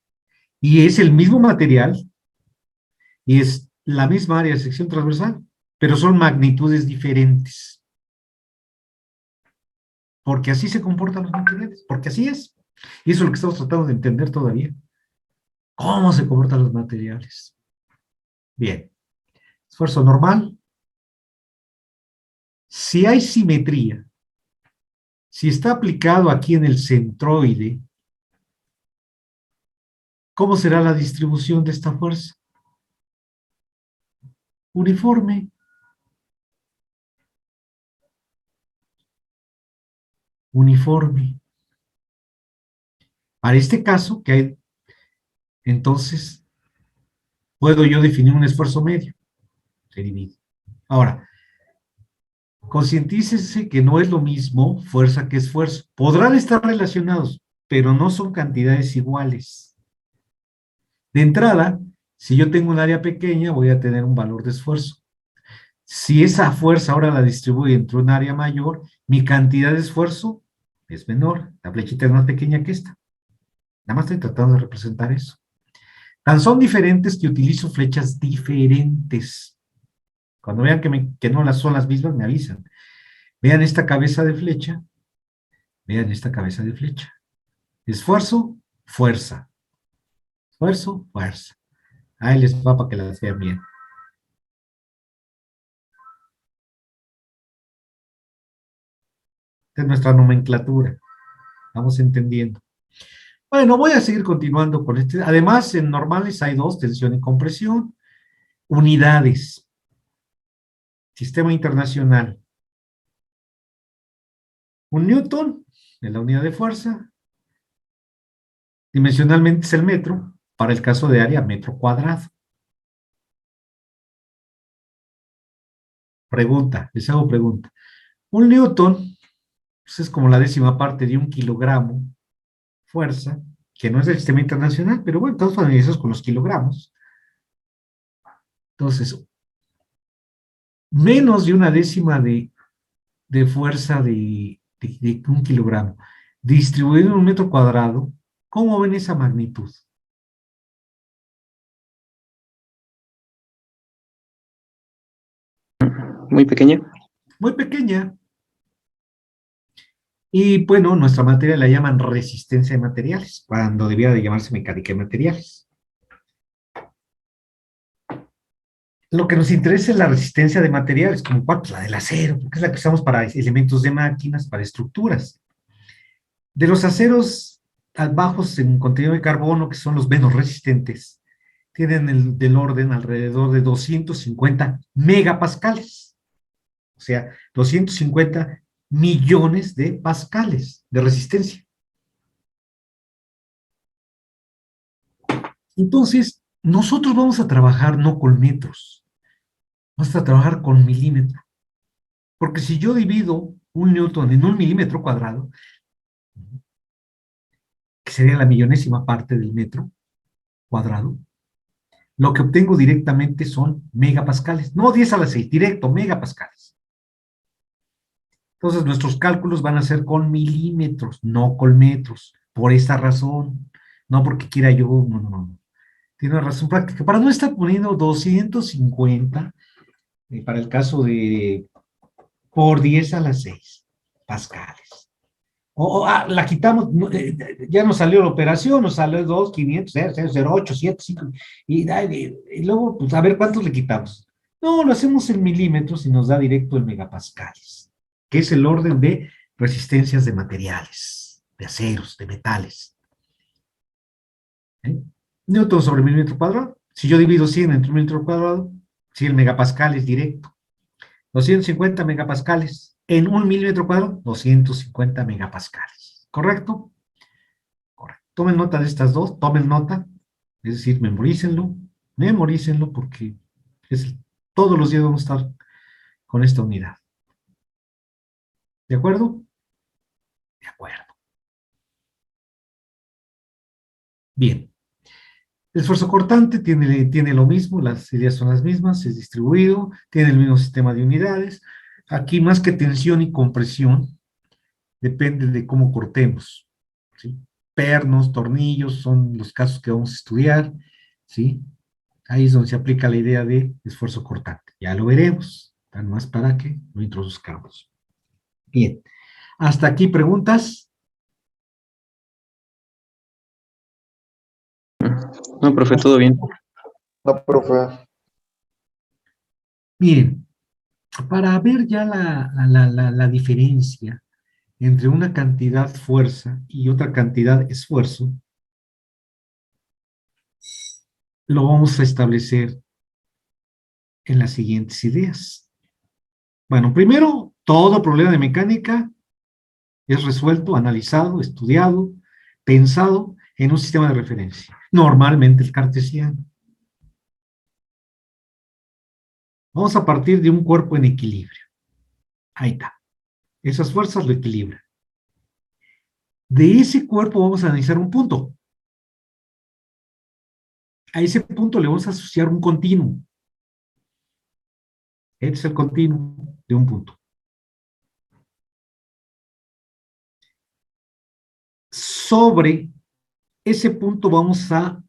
Y es el mismo material, y es la misma área de sección transversal, pero son magnitudes diferentes. Porque así se comportan los materiales, porque así es. Y eso es lo que estamos tratando de entender todavía. ¿Cómo se comportan los materiales? Bien. Esfuerzo normal. Si hay simetría, si está aplicado aquí en el centroide, ¿cómo será la distribución de esta fuerza? Uniforme. Uniforme. Para este caso, que hay, entonces, puedo yo definir un esfuerzo medio. Se divide. Ahora, concientícese que no es lo mismo fuerza que esfuerzo. Podrán estar relacionados, pero no son cantidades iguales. De entrada, si yo tengo un área pequeña, voy a tener un valor de esfuerzo. Si esa fuerza ahora la distribuye entre un área mayor, mi cantidad de esfuerzo es menor. La flechita es más pequeña que esta. Nada más estoy tratando de representar eso. Tan son diferentes que utilizo flechas diferentes. Cuando vean que no son las mismas, me avisan. Vean esta cabeza de flecha. Vean esta cabeza de flecha. Esfuerzo, fuerza. Esfuerzo, fuerza. Ahí les va para que las vean bien. Esta es nuestra nomenclatura. Vamos entendiendo. Bueno, voy a seguir continuando con este. Además, en normales hay dos, tensión y compresión. Unidades. Sistema internacional. Un newton es la unidad de fuerza. Dimensionalmente es el metro. Para el caso de área, metro cuadrado. Pregunta, les hago pregunta. Un newton pues es como la décima parte de un kilogramo fuerza, que no es del sistema internacional, pero bueno, todos familiarizados con los kilogramos. Entonces, menos de una décima de fuerza de un kilogramo, distribuido en un metro cuadrado, ¿cómo ven esa magnitud? Muy pequeña. Muy pequeña. Y bueno, nuestra materia la llaman resistencia de materiales, cuando debiera de llamarse mecánica de materiales. Lo que nos interesa es la resistencia de materiales, como cuál, pues la del acero, porque es la que usamos para elementos de máquinas, para estructuras. De los aceros bajos en contenido de carbono, que son los menos resistentes, tienen del orden alrededor de 250 megapascales. O sea, 250 millones de pascales de resistencia. Entonces, nosotros vamos a trabajar no con metros, vamos a trabajar con milímetros. Porque si yo divido un newton en un milímetro cuadrado, que sería la millonésima parte del metro cuadrado, lo que obtengo directamente son megapascales. No 10 a la 6, directo, megapascales. Entonces, nuestros cálculos van a ser con milímetros, no con metros. Por esa razón. No porque quiera yo, no. Tiene una razón práctica. Para no estar poniendo 250, para el caso de por 10 a la 6 pascales. La quitamos, ya nos salió la operación, nos salió 2, 500, 0, 0, 8, 7, 5, y luego, pues a ver cuántos le quitamos. No, lo hacemos en milímetros y nos da directo el megapascales, que es el orden de resistencias de materiales, de aceros, de metales. Newton sobre milímetro cuadrado. Si yo divido 100 entre un milímetro cuadrado, si el megapascal es directo. 250 megapascales en un milímetro cuadrado, 250 megapascales. ¿Correcto? Correcto. Tomen nota de estas dos, tomen nota, es decir, memorícenlo porque todos los días vamos a estar con esta unidad. ¿De acuerdo? De acuerdo. Bien. El esfuerzo cortante tiene lo mismo, las ideas son las mismas, es distribuido, tiene el mismo sistema de unidades. Aquí más que tensión y compresión, depende de cómo cortemos, ¿sí? Pernos, tornillos son los casos que vamos a estudiar, ¿sí? Ahí es donde se aplica la idea de esfuerzo cortante. Ya lo veremos, tan más para que lo introduzcamos. Bien, hasta aquí preguntas. No, profe, todo bien. No, profe. Miren, para ver ya la diferencia entre una cantidad fuerza y otra cantidad esfuerzo, lo vamos a establecer en las siguientes ideas. Bueno, primero, todo problema de mecánica es resuelto, analizado, estudiado, pensado en un sistema de referencia, normalmente el cartesiano. Vamos a partir de un cuerpo en equilibrio. Ahí está. Esas fuerzas lo equilibran. De ese cuerpo vamos a analizar un punto. A ese punto le vamos a asociar un continuo. Este es el continuo de un punto. Sobre ese punto vamos a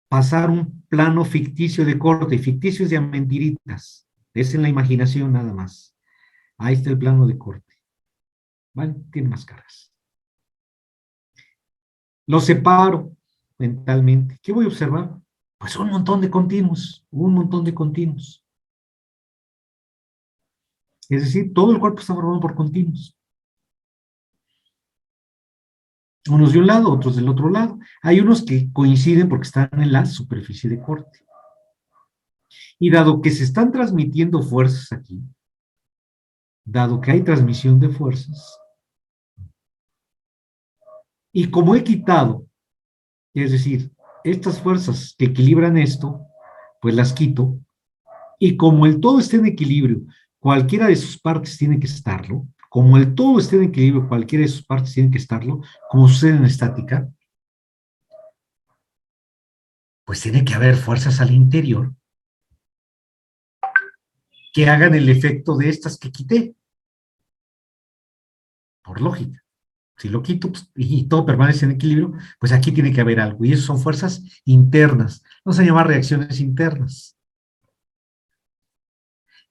pasar un plano ficticio de corte. Ficticio es de mentiritas. Es en la imaginación nada más. Ahí está el plano de corte. ¿Vale? Tiene más caras. Lo separo mentalmente. ¿Qué voy a observar? Pues un montón de continuos. Un montón de continuos. Es decir, todo el cuerpo está formado por continuos. Unos de un lado, otros del otro lado. Hay unos que coinciden porque están en la superficie de corte. Y dado que se están transmitiendo fuerzas aquí, dado que hay transmisión de fuerzas, y como he quitado, es decir, estas fuerzas que equilibran esto, pues las quito, y como el todo esté en equilibrio, cualquiera de sus partes tiene que estarlo, como el todo esté en equilibrio, cualquiera de sus partes tiene que estarlo, como sucede en estática, pues tiene que haber fuerzas al interior que hagan el efecto de estas que quité, por lógica. Si lo quito pues, y todo permanece en equilibrio, pues aquí tiene que haber algo. Y eso son fuerzas internas. Vamos a llamar reacciones internas.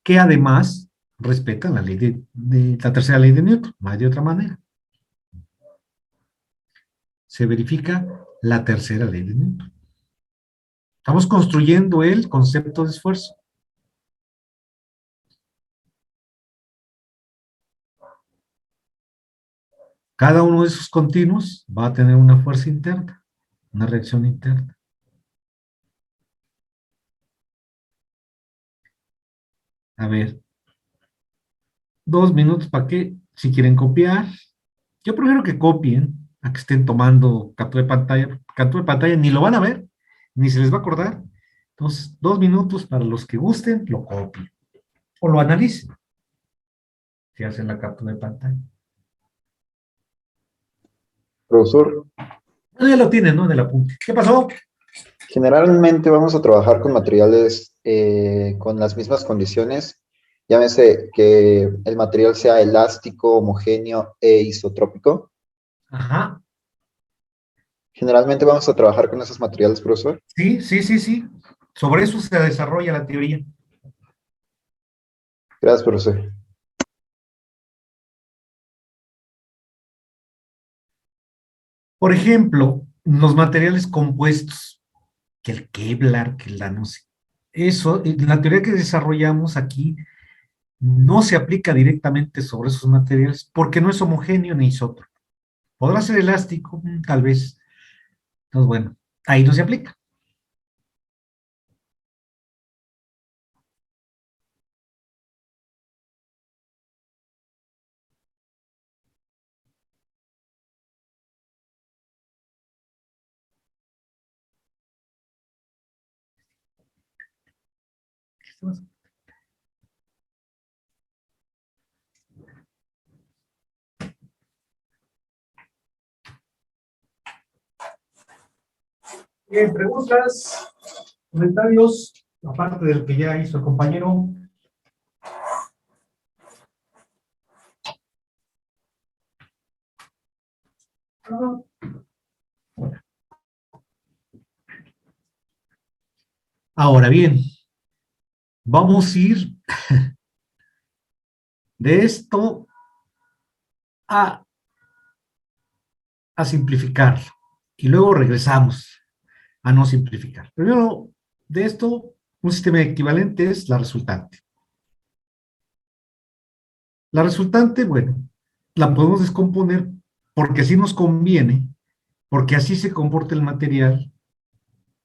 Que además respetan la ley de la tercera ley de Newton, no hay de otra manera. Se verifica la tercera ley de Newton. Estamos construyendo el concepto de esfuerzo. Cada uno de esos continuos va a tener una fuerza interna, una reacción interna. A ver, 2 minutos para que, si quieren copiar, yo prefiero que copien a que estén tomando captura de pantalla, ni lo van a ver, ni se les va a acordar. Entonces, 2 minutos para los que gusten, lo copien o lo analicen si hacen la captura de pantalla. Profesor, Ya lo tienen, ¿no? En el apunte. ¿Qué pasó? generalmente vamos a trabajar con materiales con las mismas condiciones. Llámese que el material sea elástico, homogéneo e isotrópico. Ajá. Generalmente vamos a trabajar con esos materiales, profesor. Sí, sí, sí, sí. Sobre eso se desarrolla la teoría. Gracias, profesor. Por ejemplo, los materiales compuestos, que el Kevlar, que la no sé. Eso, la teoría que desarrollamos aquí no se aplica directamente sobre esos materiales porque no es homogéneo ni isótropo. Podrá ser elástico, tal vez. Entonces, bueno, ahí no se aplica. Bien, preguntas, comentarios, aparte del que ya hizo el compañero. Ahora bien, vamos a ir de esto a simplificarlo y luego regresamos a no simplificar. Primero, de esto, un sistema equivalente es la resultante. La resultante, bueno, la podemos descomponer porque así nos conviene, porque así se comporta el material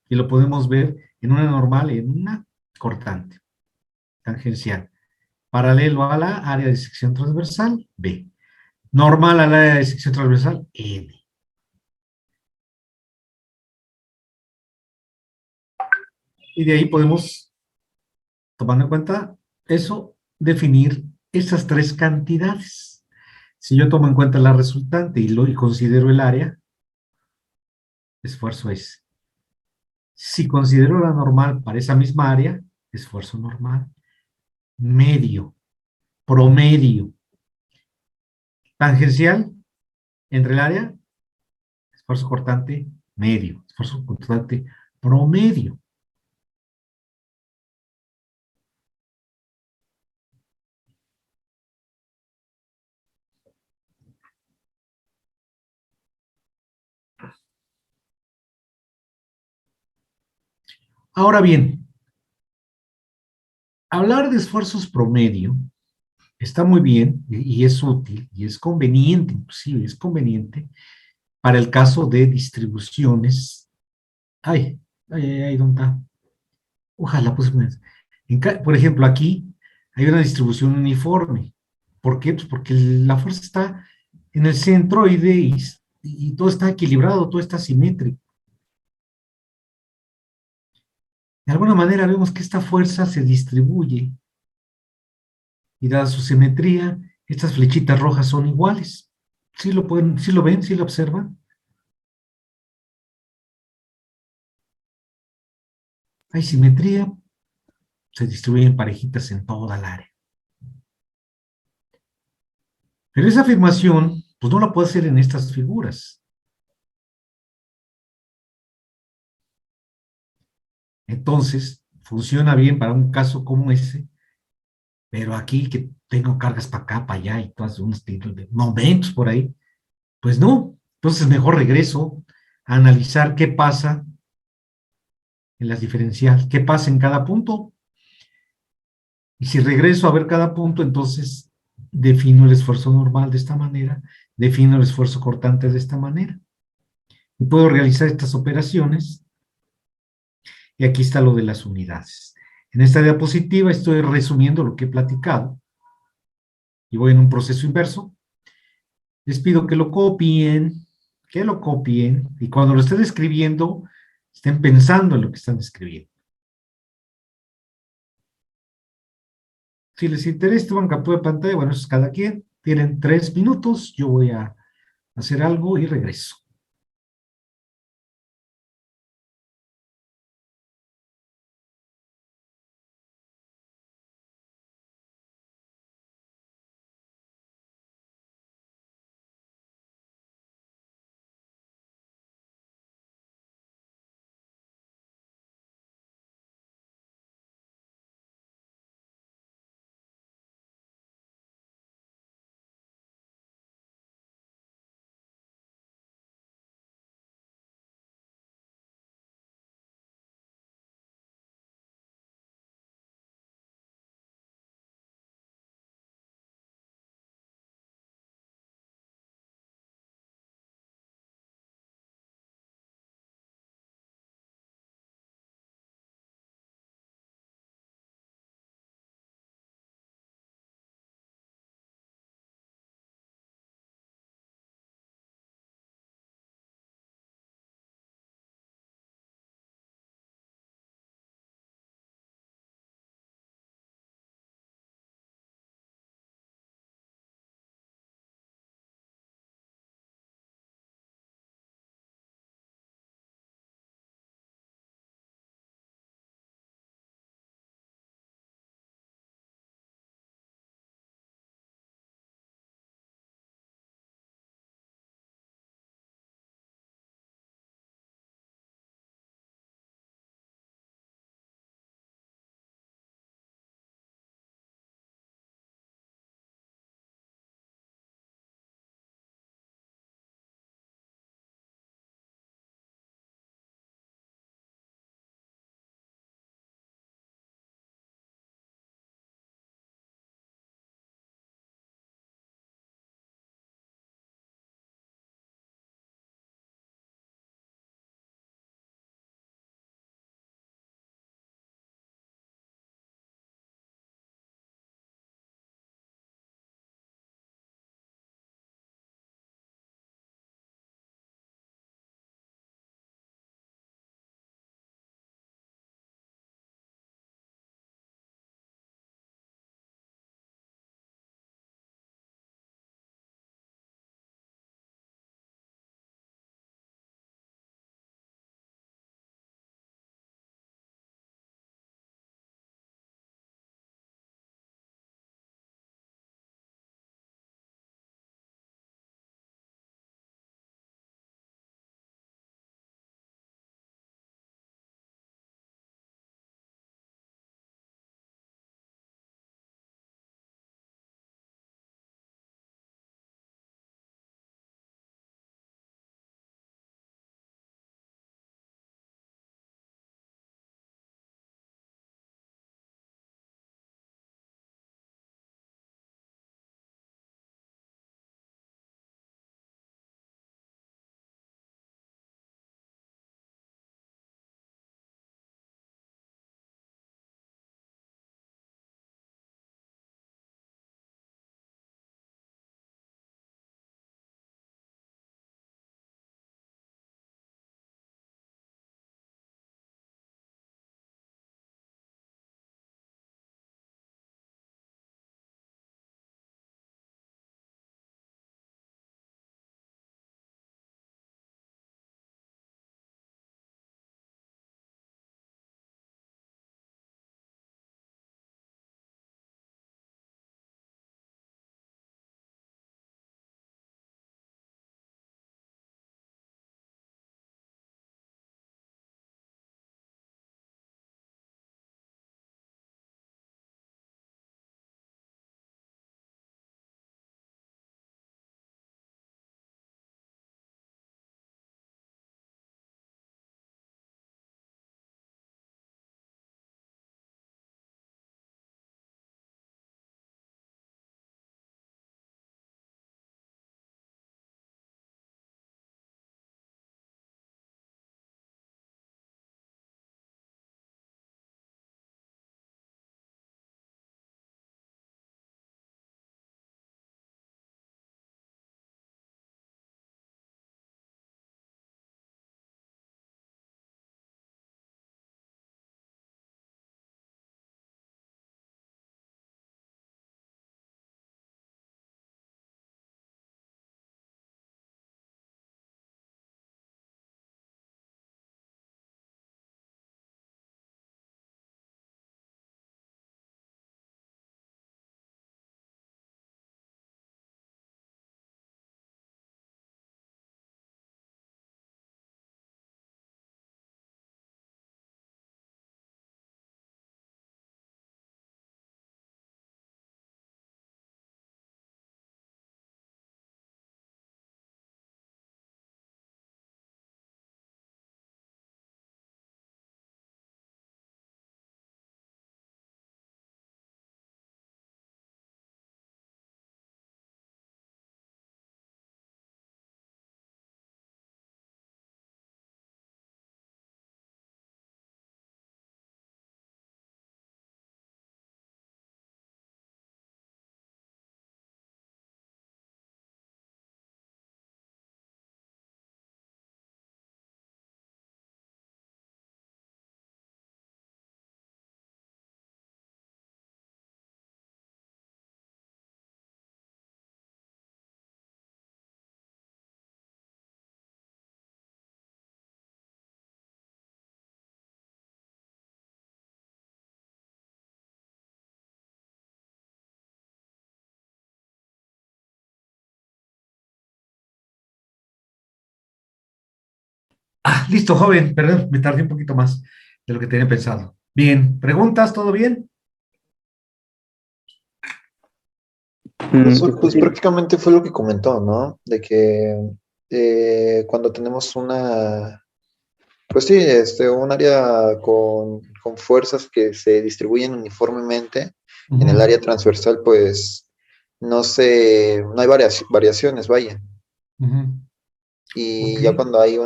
y lo podemos ver en una normal y en una cortante, tangencial. Paralelo a la área de sección transversal, B. Normal al área de sección transversal, N. Y de ahí podemos, tomando en cuenta eso, definir esas tres cantidades. Si yo tomo en cuenta la resultante y considero el área, esfuerzo es. Si considero la normal para esa misma área, esfuerzo normal. Medio, promedio. Tangencial, entre el área, esfuerzo cortante, medio. Esfuerzo cortante, promedio. Ahora bien, hablar de esfuerzos promedio está muy bien y es útil y es conveniente, inclusive es conveniente para el caso de distribuciones. ¿Dónde está? Ojalá, pues, por ejemplo, aquí hay una distribución uniforme. ¿Por qué? Pues porque la fuerza está en el centroide y todo está equilibrado, todo está simétrico. De alguna manera vemos que esta fuerza se distribuye y dada su simetría, estas flechitas rojas son iguales. ¿Sí lo pueden, sí lo ven, sí lo observan? Hay simetría, se distribuyen parejitas en toda el área. Pero esa afirmación, pues no la puedo hacer en estas figuras. Entonces, funciona bien para un caso como ese, pero aquí que tengo cargas para acá, para allá y todos unos momentos por ahí, pues no. Entonces, mejor regreso a analizar qué pasa en las diferenciales, qué pasa en cada punto. Y si regreso a ver cada punto, entonces defino el esfuerzo normal de esta manera, defino el esfuerzo cortante de esta manera. Y puedo realizar estas operaciones. Y aquí está lo de las unidades. En esta diapositiva estoy resumiendo lo que he platicado. Y voy en un proceso inverso. Les pido que lo copien, y cuando lo estén escribiendo, estén pensando en lo que están escribiendo. Si les interesa, toman captura de pantalla, bueno, eso es cada quien. Tienen 3 minutos, yo voy a hacer algo y regreso. Listo, joven, perdón, me tardé un poquito más de lo que tenía pensado. Bien, ¿preguntas? ¿Todo bien? Pues prácticamente fue lo que comentó, ¿no? De que cuando tenemos pues sí, un área con fuerzas que se distribuyen uniformemente, en el Ujú, área transversal, pues no hay variaciones, vaya. ujú. Ok. Y ya cuando hay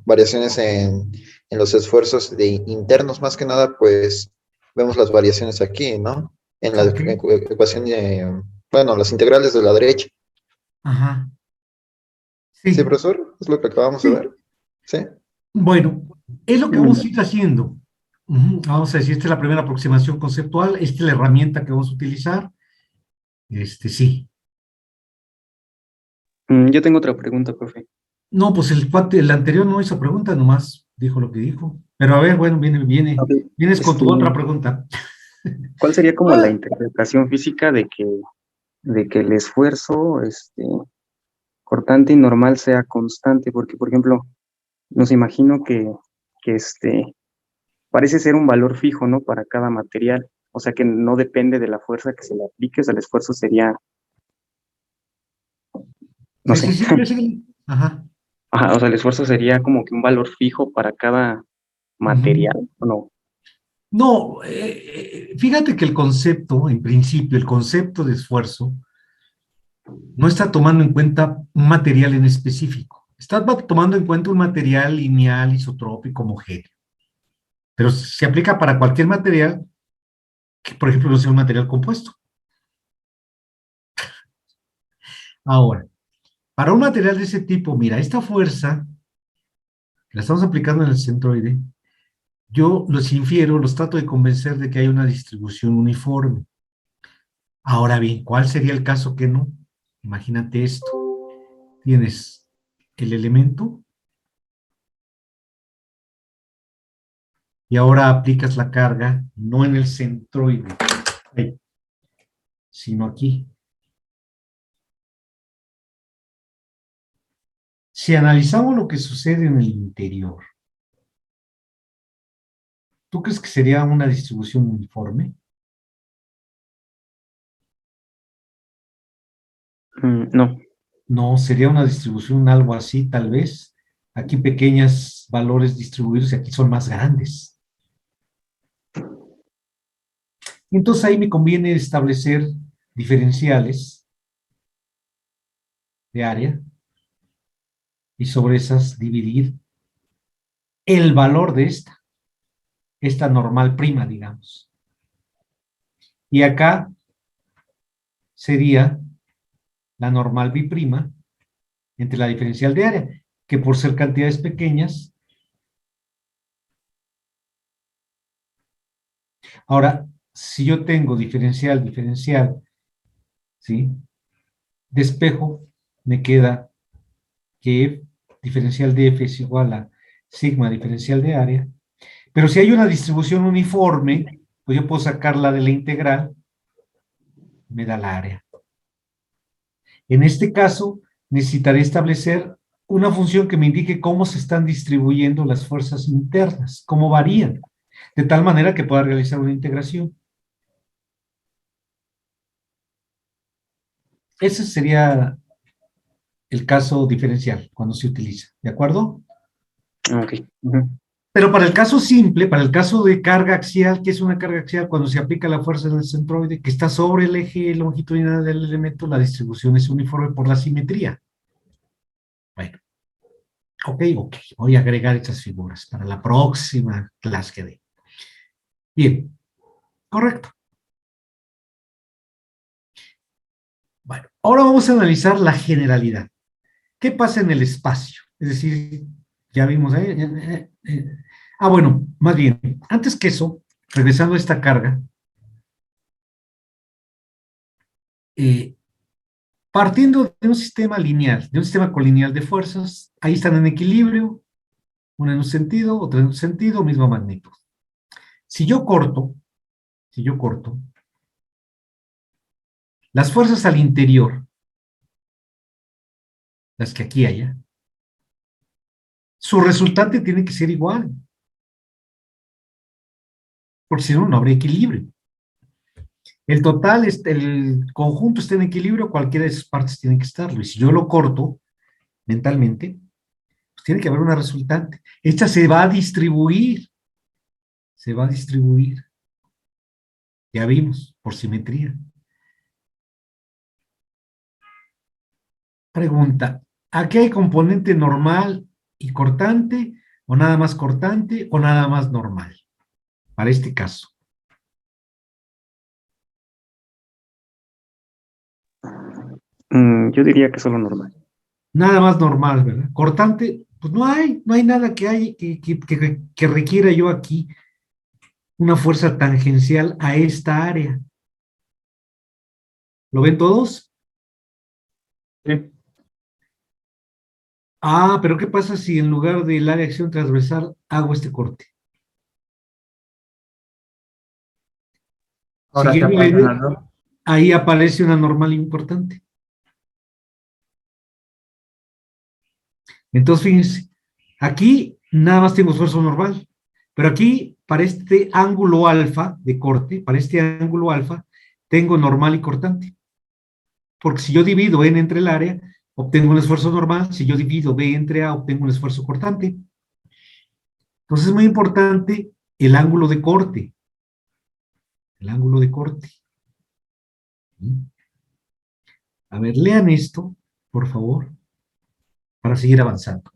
variaciones en los esfuerzos internos, más que nada, pues vemos las variaciones aquí, ¿no? En la Ok. ecuación bueno, las integrales de la derecha. Ajá. ¿Sí, Sí, profesor? Es lo que acabamos de sí. ver. ¿Sí? Bueno, es lo que Mm, vamos a ir haciendo. Vamos a decir, esta es la primera aproximación conceptual, esta es la herramienta que vamos a utilizar. Sí. Yo tengo otra pregunta, profe. No, pues el anterior no hizo pregunta, nomás dijo lo que dijo. Pero a ver, bueno, Ok, vienes con Este, tu otra pregunta. ¿Cuál sería como la Ah, interpretación física de que el esfuerzo cortante y normal sea constante? Porque, por ejemplo, nos imagino que parece ser un valor fijo, ¿no? Para cada material. O sea que no depende de la fuerza que se le aplique, o sea, el esfuerzo sería, no sí, sé. sí, sí, sí. Ajá. Ajá, o sea, el esfuerzo sería como que un valor fijo para cada Ujú. material, ¿o no? No, fíjate que el concepto, en principio, el concepto de esfuerzo no está tomando en cuenta un material en específico. Está tomando en cuenta un material lineal, isotrópico, homogéneo. Pero se aplica para cualquier material que, por ejemplo, no sea un material compuesto. Ahora, para un material de ese tipo, mira, esta fuerza, la estamos aplicando en el centroide, yo los infiero, los trato de convencer de que hay una distribución uniforme. Ahora bien, ¿cuál sería el caso que no? Imagínate esto. Tienes el elemento y ahora aplicas la carga no en el centroide, ahí, sino aquí. Si analizamos lo que sucede en el interior, ¿tú crees que sería una distribución uniforme? No. No, sería una distribución algo así, tal vez. Aquí pequeños valores distribuidos y aquí son más grandes. Entonces ahí me conviene establecer diferenciales de área y sobre esas dividir el valor de esta normal prima, digamos. Y acá sería la normal biprima entre la diferencial de área, que por ser cantidades pequeñas. Ahora, si yo tengo diferencial, ¿sí? Despejo, me queda que F, diferencial de F es igual a sigma diferencial de área, pero si hay una distribución uniforme, pues yo puedo sacarla de la integral, me da la área. En este caso, necesitaré establecer una función que me indique cómo se están distribuyendo las fuerzas internas, cómo varían, de tal manera que pueda realizar una integración. Ese sería el caso diferencial cuando se utiliza, ¿de acuerdo? Ok. Ujú. Pero para el caso simple, para el caso de carga axial, ¿qué es una carga axial? Cuando se aplica la fuerza del centroide que está sobre el eje longitudinal del elemento, la distribución es uniforme por la simetría. Bueno, ok, voy a agregar estas figuras para la próxima clase que dé. Bien, correcto. Bueno, ahora vamos a analizar la generalidad. ¿Qué pasa en el espacio? Es decir, ya vimos ahí. Bueno, más bien, antes que eso, regresando a esta carga, eh, partiendo de un sistema lineal, de un sistema colineal de fuerzas, ahí están en equilibrio, una en un sentido, otra en un sentido, misma magnitud. Si yo corto, si yo corto, las fuerzas al interior, las que aquí haya, su resultante tiene que ser igual, porque si no, no habría equilibrio. El total, el conjunto está en equilibrio, cualquiera de sus partes tiene que estarlo. Y si yo lo corto mentalmente, pues tiene que haber una resultante. Esta se va a distribuir, se va a distribuir. Ya vimos, por simetría. Pregunta, ¿aquí hay componente normal y cortante, o nada más cortante, o nada más normal? Para este caso. Yo diría que solo normal. Nada más normal, ¿verdad? Cortante, pues no hay nada que requiera yo aquí una fuerza tangencial a esta área. ¿Lo ven todos? Sí. Ah, pero ¿qué pasa si en lugar del área de acción transversal hago este corte? Ahora se Siguiendo la aparecen idea, las dos. ahí aparece una normal importante. Entonces, fíjense, aquí nada más tengo esfuerzo normal, pero aquí, para este ángulo alfa de corte, para este ángulo alfa, tengo normal y cortante. Porque si yo divido n entre el área, obtengo un esfuerzo normal. Si yo divido b entre a, obtengo un esfuerzo cortante. Entonces es muy importante el ángulo de corte. El ángulo de corte. A ver, lean esto, por favor, para seguir avanzando.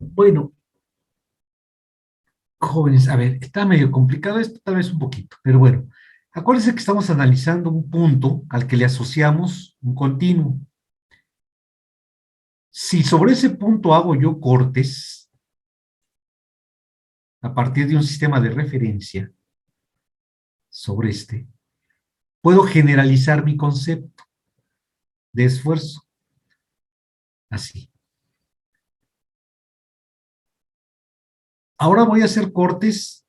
Bueno, jóvenes, a ver, está medio complicado esto, tal vez un poquito, pero bueno, acuérdense que estamos analizando un punto al que le asociamos un continuo. Si sobre ese punto hago yo cortes, a partir de un sistema de referencia sobre este, puedo generalizar mi concepto de esfuerzo. Así. Ahora voy a hacer cortes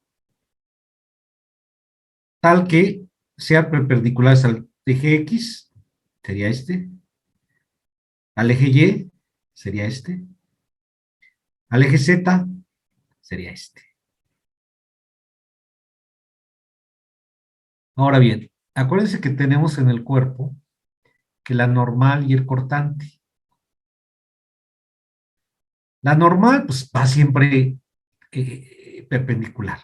tal que sean perpendiculares al eje X, sería este, al eje Y, sería este, al eje Z, sería este. Ahora bien, acuérdense que tenemos en el cuerpo que la normal y el cortante. La normal, pues va siempre perpendicular.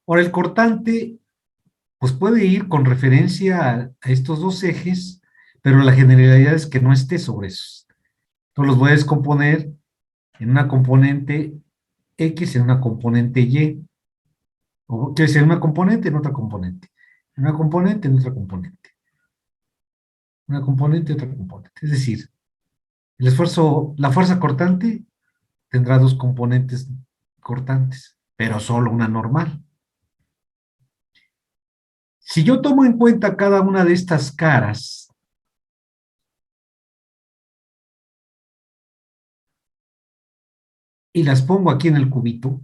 Ahora el cortante, pues puede ir con referencia a estos dos ejes, pero la generalidad es que no esté sobre esos. Entonces los voy a descomponer en una componente X, en una componente Y, o quiere decir en una componente, en otra componente, en una componente, en otra componente, una componente, otra componente. Es decir, el esfuerzo, la fuerza cortante tendrá dos componentes cortantes, pero solo una normal. Si yo tomo en cuenta cada una de estas caras, y las pongo aquí en el cubito,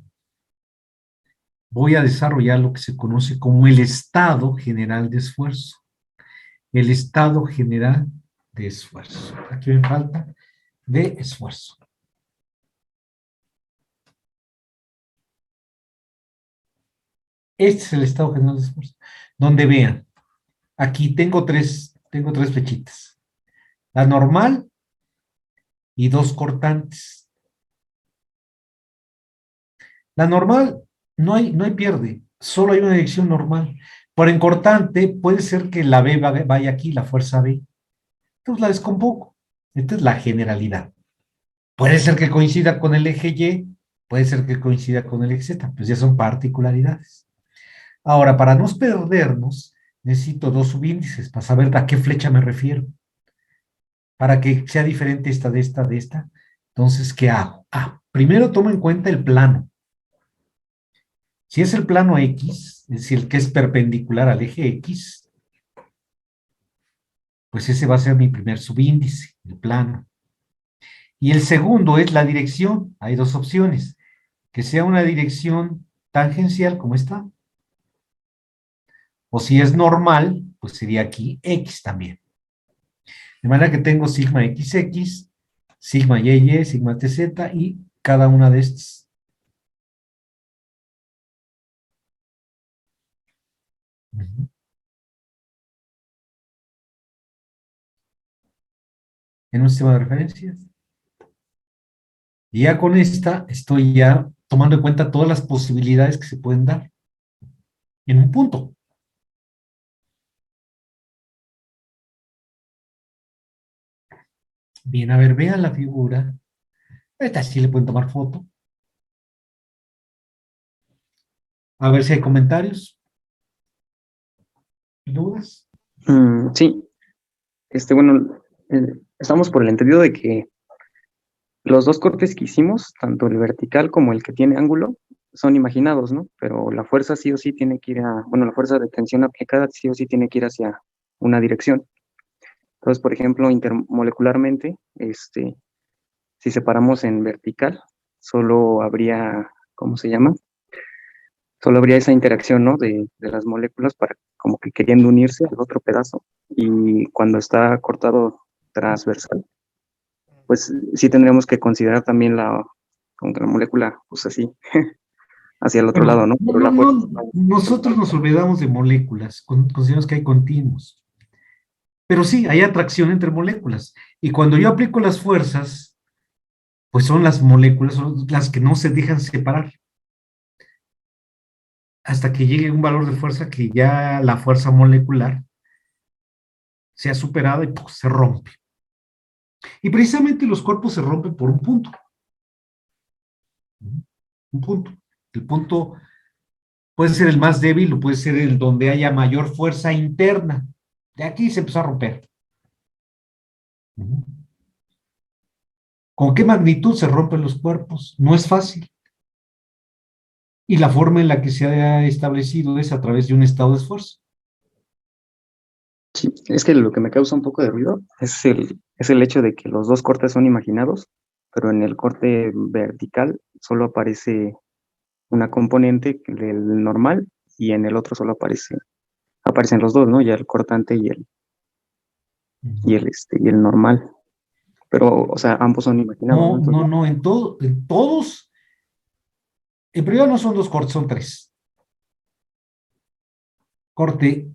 voy a desarrollar lo que se conoce como el estado general de esfuerzo. El estado general de esfuerzo. Aquí me falta de esfuerzo. Este es el estado general de esfuerzo. Donde vean, aquí tengo tres flechitas. La normal y dos cortantes. La normal no hay pierde, solo hay una dirección normal. Por en cortante puede ser que la B vaya aquí, la fuerza B. Entonces la descompongo. Esta es la generalidad. Puede ser que coincida con el eje Y, puede ser que coincida con el etcétera, pues ya son particularidades. Ahora, para no perdernos, necesito dos subíndices para saber a qué flecha me refiero. Para que sea diferente esta de esta de esta. Entonces, ¿qué hago? Primero tomo en cuenta el plano. Si es el plano X, es decir, el que es perpendicular al eje X, pues ese va a ser mi primer subíndice, el plano. Y el segundo es la dirección. Hay dos opciones. Que sea una dirección tangencial, como esta. O si es normal, pues sería aquí X también. De manera que tengo sigma XX, sigma YY, sigma TZ y cada una de estas. En un sistema de referencias. Y ya con esta estoy ya tomando en cuenta todas las posibilidades que se pueden dar en un punto. Bien, a ver, vean la figura. Esta sí le pueden tomar foto. A ver si hay comentarios. ¿Dudas? Sí, bueno, estamos por el entendido de que los dos cortes que hicimos, tanto el vertical como el que tiene ángulo, son imaginados, ¿no? Pero la fuerza sí o sí tiene que ir la fuerza de tensión aplicada sí o sí tiene que ir hacia una dirección. Entonces, por ejemplo, intermolecularmente, si separamos en vertical, solo habría, ¿cómo se llama? Solo habría esa interacción, ¿no? De las moléculas para como que queriendo unirse al otro pedazo. Y cuando está cortado transversal, pues sí tendríamos que considerar también como que la molécula, pues así, hacia el otro lado, ¿no? Pero la fuerza nosotros nos olvidamos de moléculas, consideramos que hay continuos. Pero sí, hay atracción entre moléculas. Y cuando yo aplico las fuerzas, pues son las moléculas, son las que no se dejan separar. Hasta que llegue un valor de fuerza que ya la fuerza molecular se ha superado y pues, se rompe. Y precisamente los cuerpos se rompen por un punto. Un punto. El punto puede ser el más débil o puede ser el donde haya mayor fuerza interna. De aquí se empezó a romper. ¿Con qué magnitud se rompen los cuerpos? No es fácil. Y la forma en la que se ha establecido es a través de un estado de esfuerzo. Sí, es que lo que me causa un poco de ruido es el hecho de que los dos cortes son imaginados, pero en el corte vertical solo aparece una componente del normal y en el otro solo aparecen los dos, ¿no? Ya el cortante y el normal. Pero, o sea, ambos son imaginados. No, en todos, en primero no son dos cortes, son tres. Corte,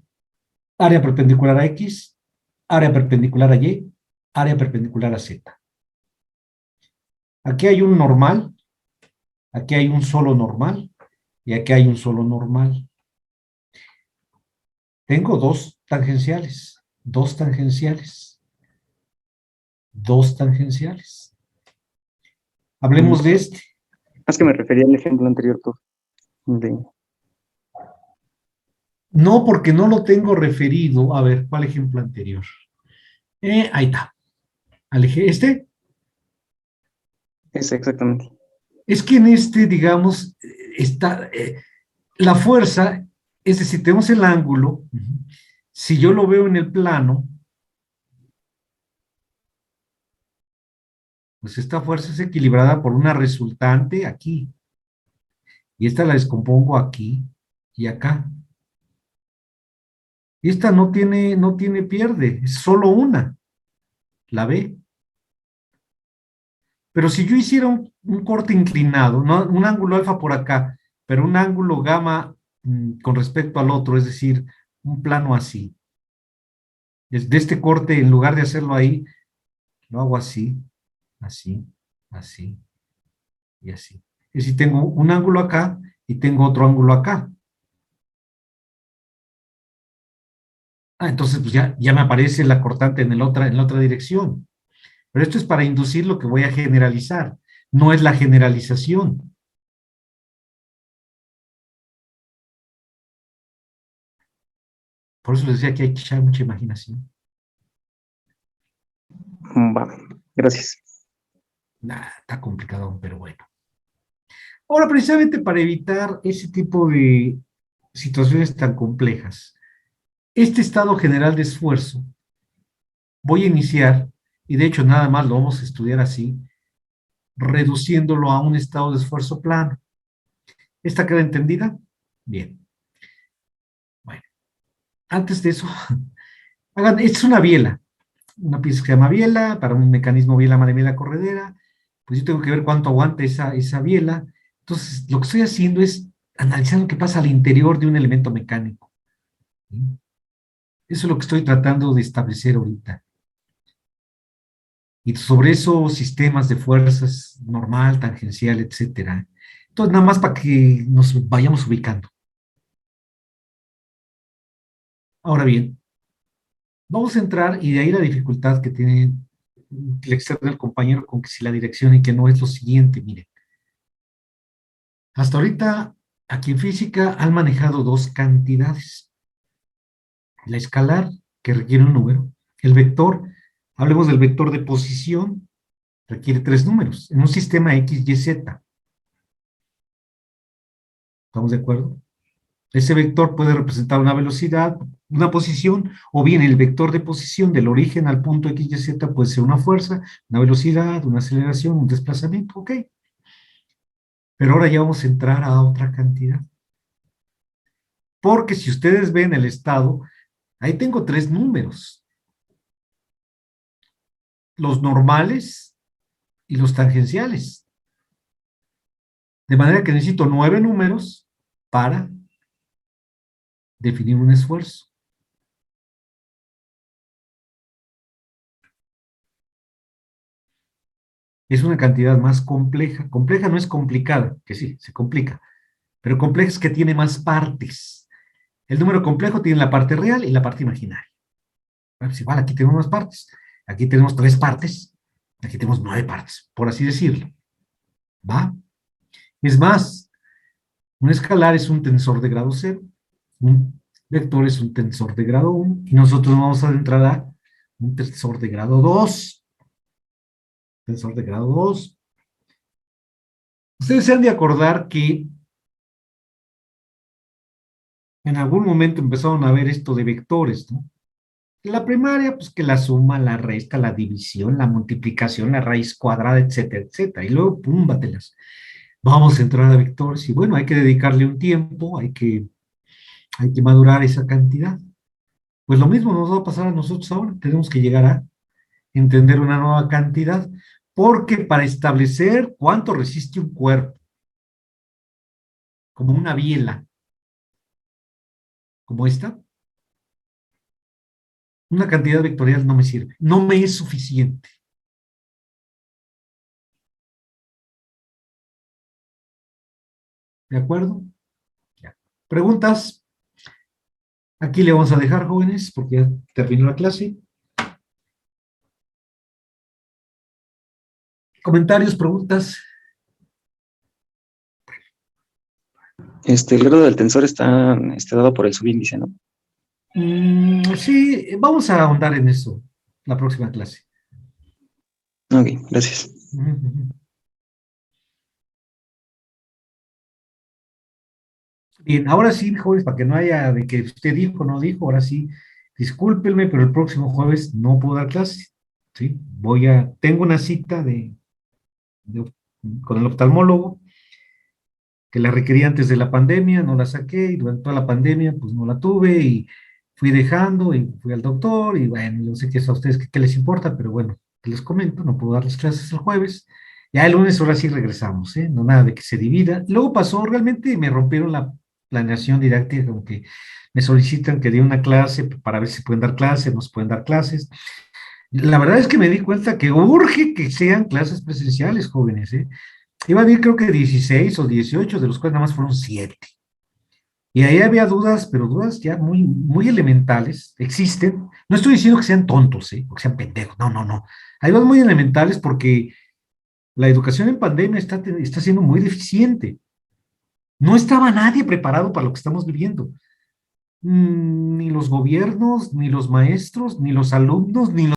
área perpendicular a X, área perpendicular a Y, área perpendicular a Z. Aquí hay un normal, aquí hay un solo normal, y aquí hay un solo normal. Tengo dos tangenciales. Hablemos de este. Es que me refería al ejemplo anterior, No, porque no lo tengo referido. A ver, ¿cuál ejemplo anterior? Ahí está. ¿Este? Es exactamente. Es que en este, digamos, está la fuerza, es decir, tenemos el ángulo. Si yo lo veo en el plano, pues esta fuerza es equilibrada por una resultante aquí. Y esta la descompongo aquí y acá. Y esta no tiene pierde, es solo una. La B. Pero si yo hiciera un corte inclinado, ¿no? Un ángulo alfa por acá, pero un ángulo gamma con respecto al otro, es decir, un plano así. Desde este corte, en lugar de hacerlo ahí, lo hago así, así, así y así. Es decir, tengo un ángulo acá y tengo otro ángulo acá. Entonces pues ya me aparece la cortante en la otra dirección. Pero esto es para inducir lo que voy a generalizar, no es la generalización. Por eso les decía que hay que echar mucha imaginación. Va, gracias. Nah, está complicado, pero bueno. Ahora, precisamente para evitar ese tipo de situaciones tan complejas, este estado general de esfuerzo, voy a iniciar, y de hecho nada más lo vamos a estudiar así, reduciéndolo a un estado de esfuerzo plano. ¿Esta queda entendida? Bien. Bueno, antes de eso, esta es una biela, una pieza que se llama biela, para un mecanismo biela de biela corredera, pues yo tengo que ver cuánto aguanta esa biela. Entonces, lo que estoy haciendo es analizar lo que pasa al interior de un elemento mecánico. ¿Sí? Eso es lo que estoy tratando de establecer ahorita. Y sobre esos sistemas de fuerzas, normal, tangencial, etcétera. Entonces, nada más para que nos vayamos ubicando. Ahora bien, vamos a entrar, y de ahí la dificultad que tiene que le externa el compañero con que si la dirección y que no es lo siguiente, miren. Hasta ahorita, aquí en física, han manejado dos cantidades. La escalar, que requiere un número. El vector, hablemos del vector de posición, requiere 3 números. En un sistema X, Y, Z. ¿Estamos de acuerdo? Ese vector puede representar una velocidad, una posición, o bien el vector de posición del origen al punto X, Y, Z puede ser una fuerza, una velocidad, una aceleración, un desplazamiento, ok. Pero ahora ya vamos a entrar a otra cantidad. Porque si ustedes ven el estado, ahí tengo 3 números. Los normales y los tangenciales. De manera que necesito 9 números para definir un esfuerzo. Es una cantidad más compleja. Compleja no es complicada, que sí, se complica. Pero compleja es que tiene más partes. El número complejo tiene la parte real y la parte imaginaria. Bueno, pues igual, aquí tenemos más partes. Aquí tenemos 3 partes. Aquí tenemos 9 partes, por así decirlo. ¿Va? Es más, un escalar es un tensor de grado 0. Un vector es un tensor de grado 1. Y nosotros vamos a entrar a un tensor de grado 2. Tensor de grado 2. Ustedes se han de acordar que en algún momento empezaron a ver esto de vectores, ¿no? La primaria, pues que la suma, la resta, la división, la multiplicación, la raíz cuadrada, etcétera, etcétera. Y luego, pum, bátelas. Vamos a entrar a vectores y bueno, hay que dedicarle un tiempo, hay que madurar esa cantidad. Pues lo mismo nos va a pasar a nosotros ahora. Tenemos que llegar a entender una nueva cantidad, porque para establecer cuánto resiste un cuerpo, como una biela, como esta, una cantidad vectorial no me sirve, no me es suficiente. ¿De acuerdo? Ya. ¿Preguntas? Aquí le vamos a dejar, jóvenes, porque ya terminó la clase. ¿Comentarios, preguntas? El grado del tensor está dado por el subíndice, ¿no? Sí, vamos a ahondar en eso la próxima clase. Ok, gracias. Bien, ahora sí, jóvenes, para que no haya de que usted dijo o no dijo, ahora sí, discúlpenme, pero el próximo jueves no puedo dar clase, ¿sí? Tengo una cita con el oftalmólogo, que la requería antes de la pandemia, no la saqué, y durante toda la pandemia, pues no la tuve, y fui dejando, y fui al doctor, y bueno, yo sé que eso a ustedes qué les importa, pero bueno, que les comento, no puedo dar las clases el jueves, ya el lunes ahora sí regresamos, ¿eh? No nada de que se divida. Luego pasó, realmente me rompieron la planeación didáctica, como que me solicitan que dé una clase para ver si pueden dar clases, nos pueden dar clases. La verdad es que me di cuenta que urge que sean clases presenciales, jóvenes, ¿eh? Iban a ir creo que 16 o 18, de los cuales nada más fueron 7. Y ahí había dudas, pero dudas ya muy, muy elementales, existen. No estoy diciendo que sean tontos, ¿eh? O que sean pendejos, no, no, no. Hay dudas muy elementales porque la educación en pandemia está siendo muy deficiente. No estaba nadie preparado para lo que estamos viviendo. Ni los gobiernos, ni los maestros, ni los alumnos, ni los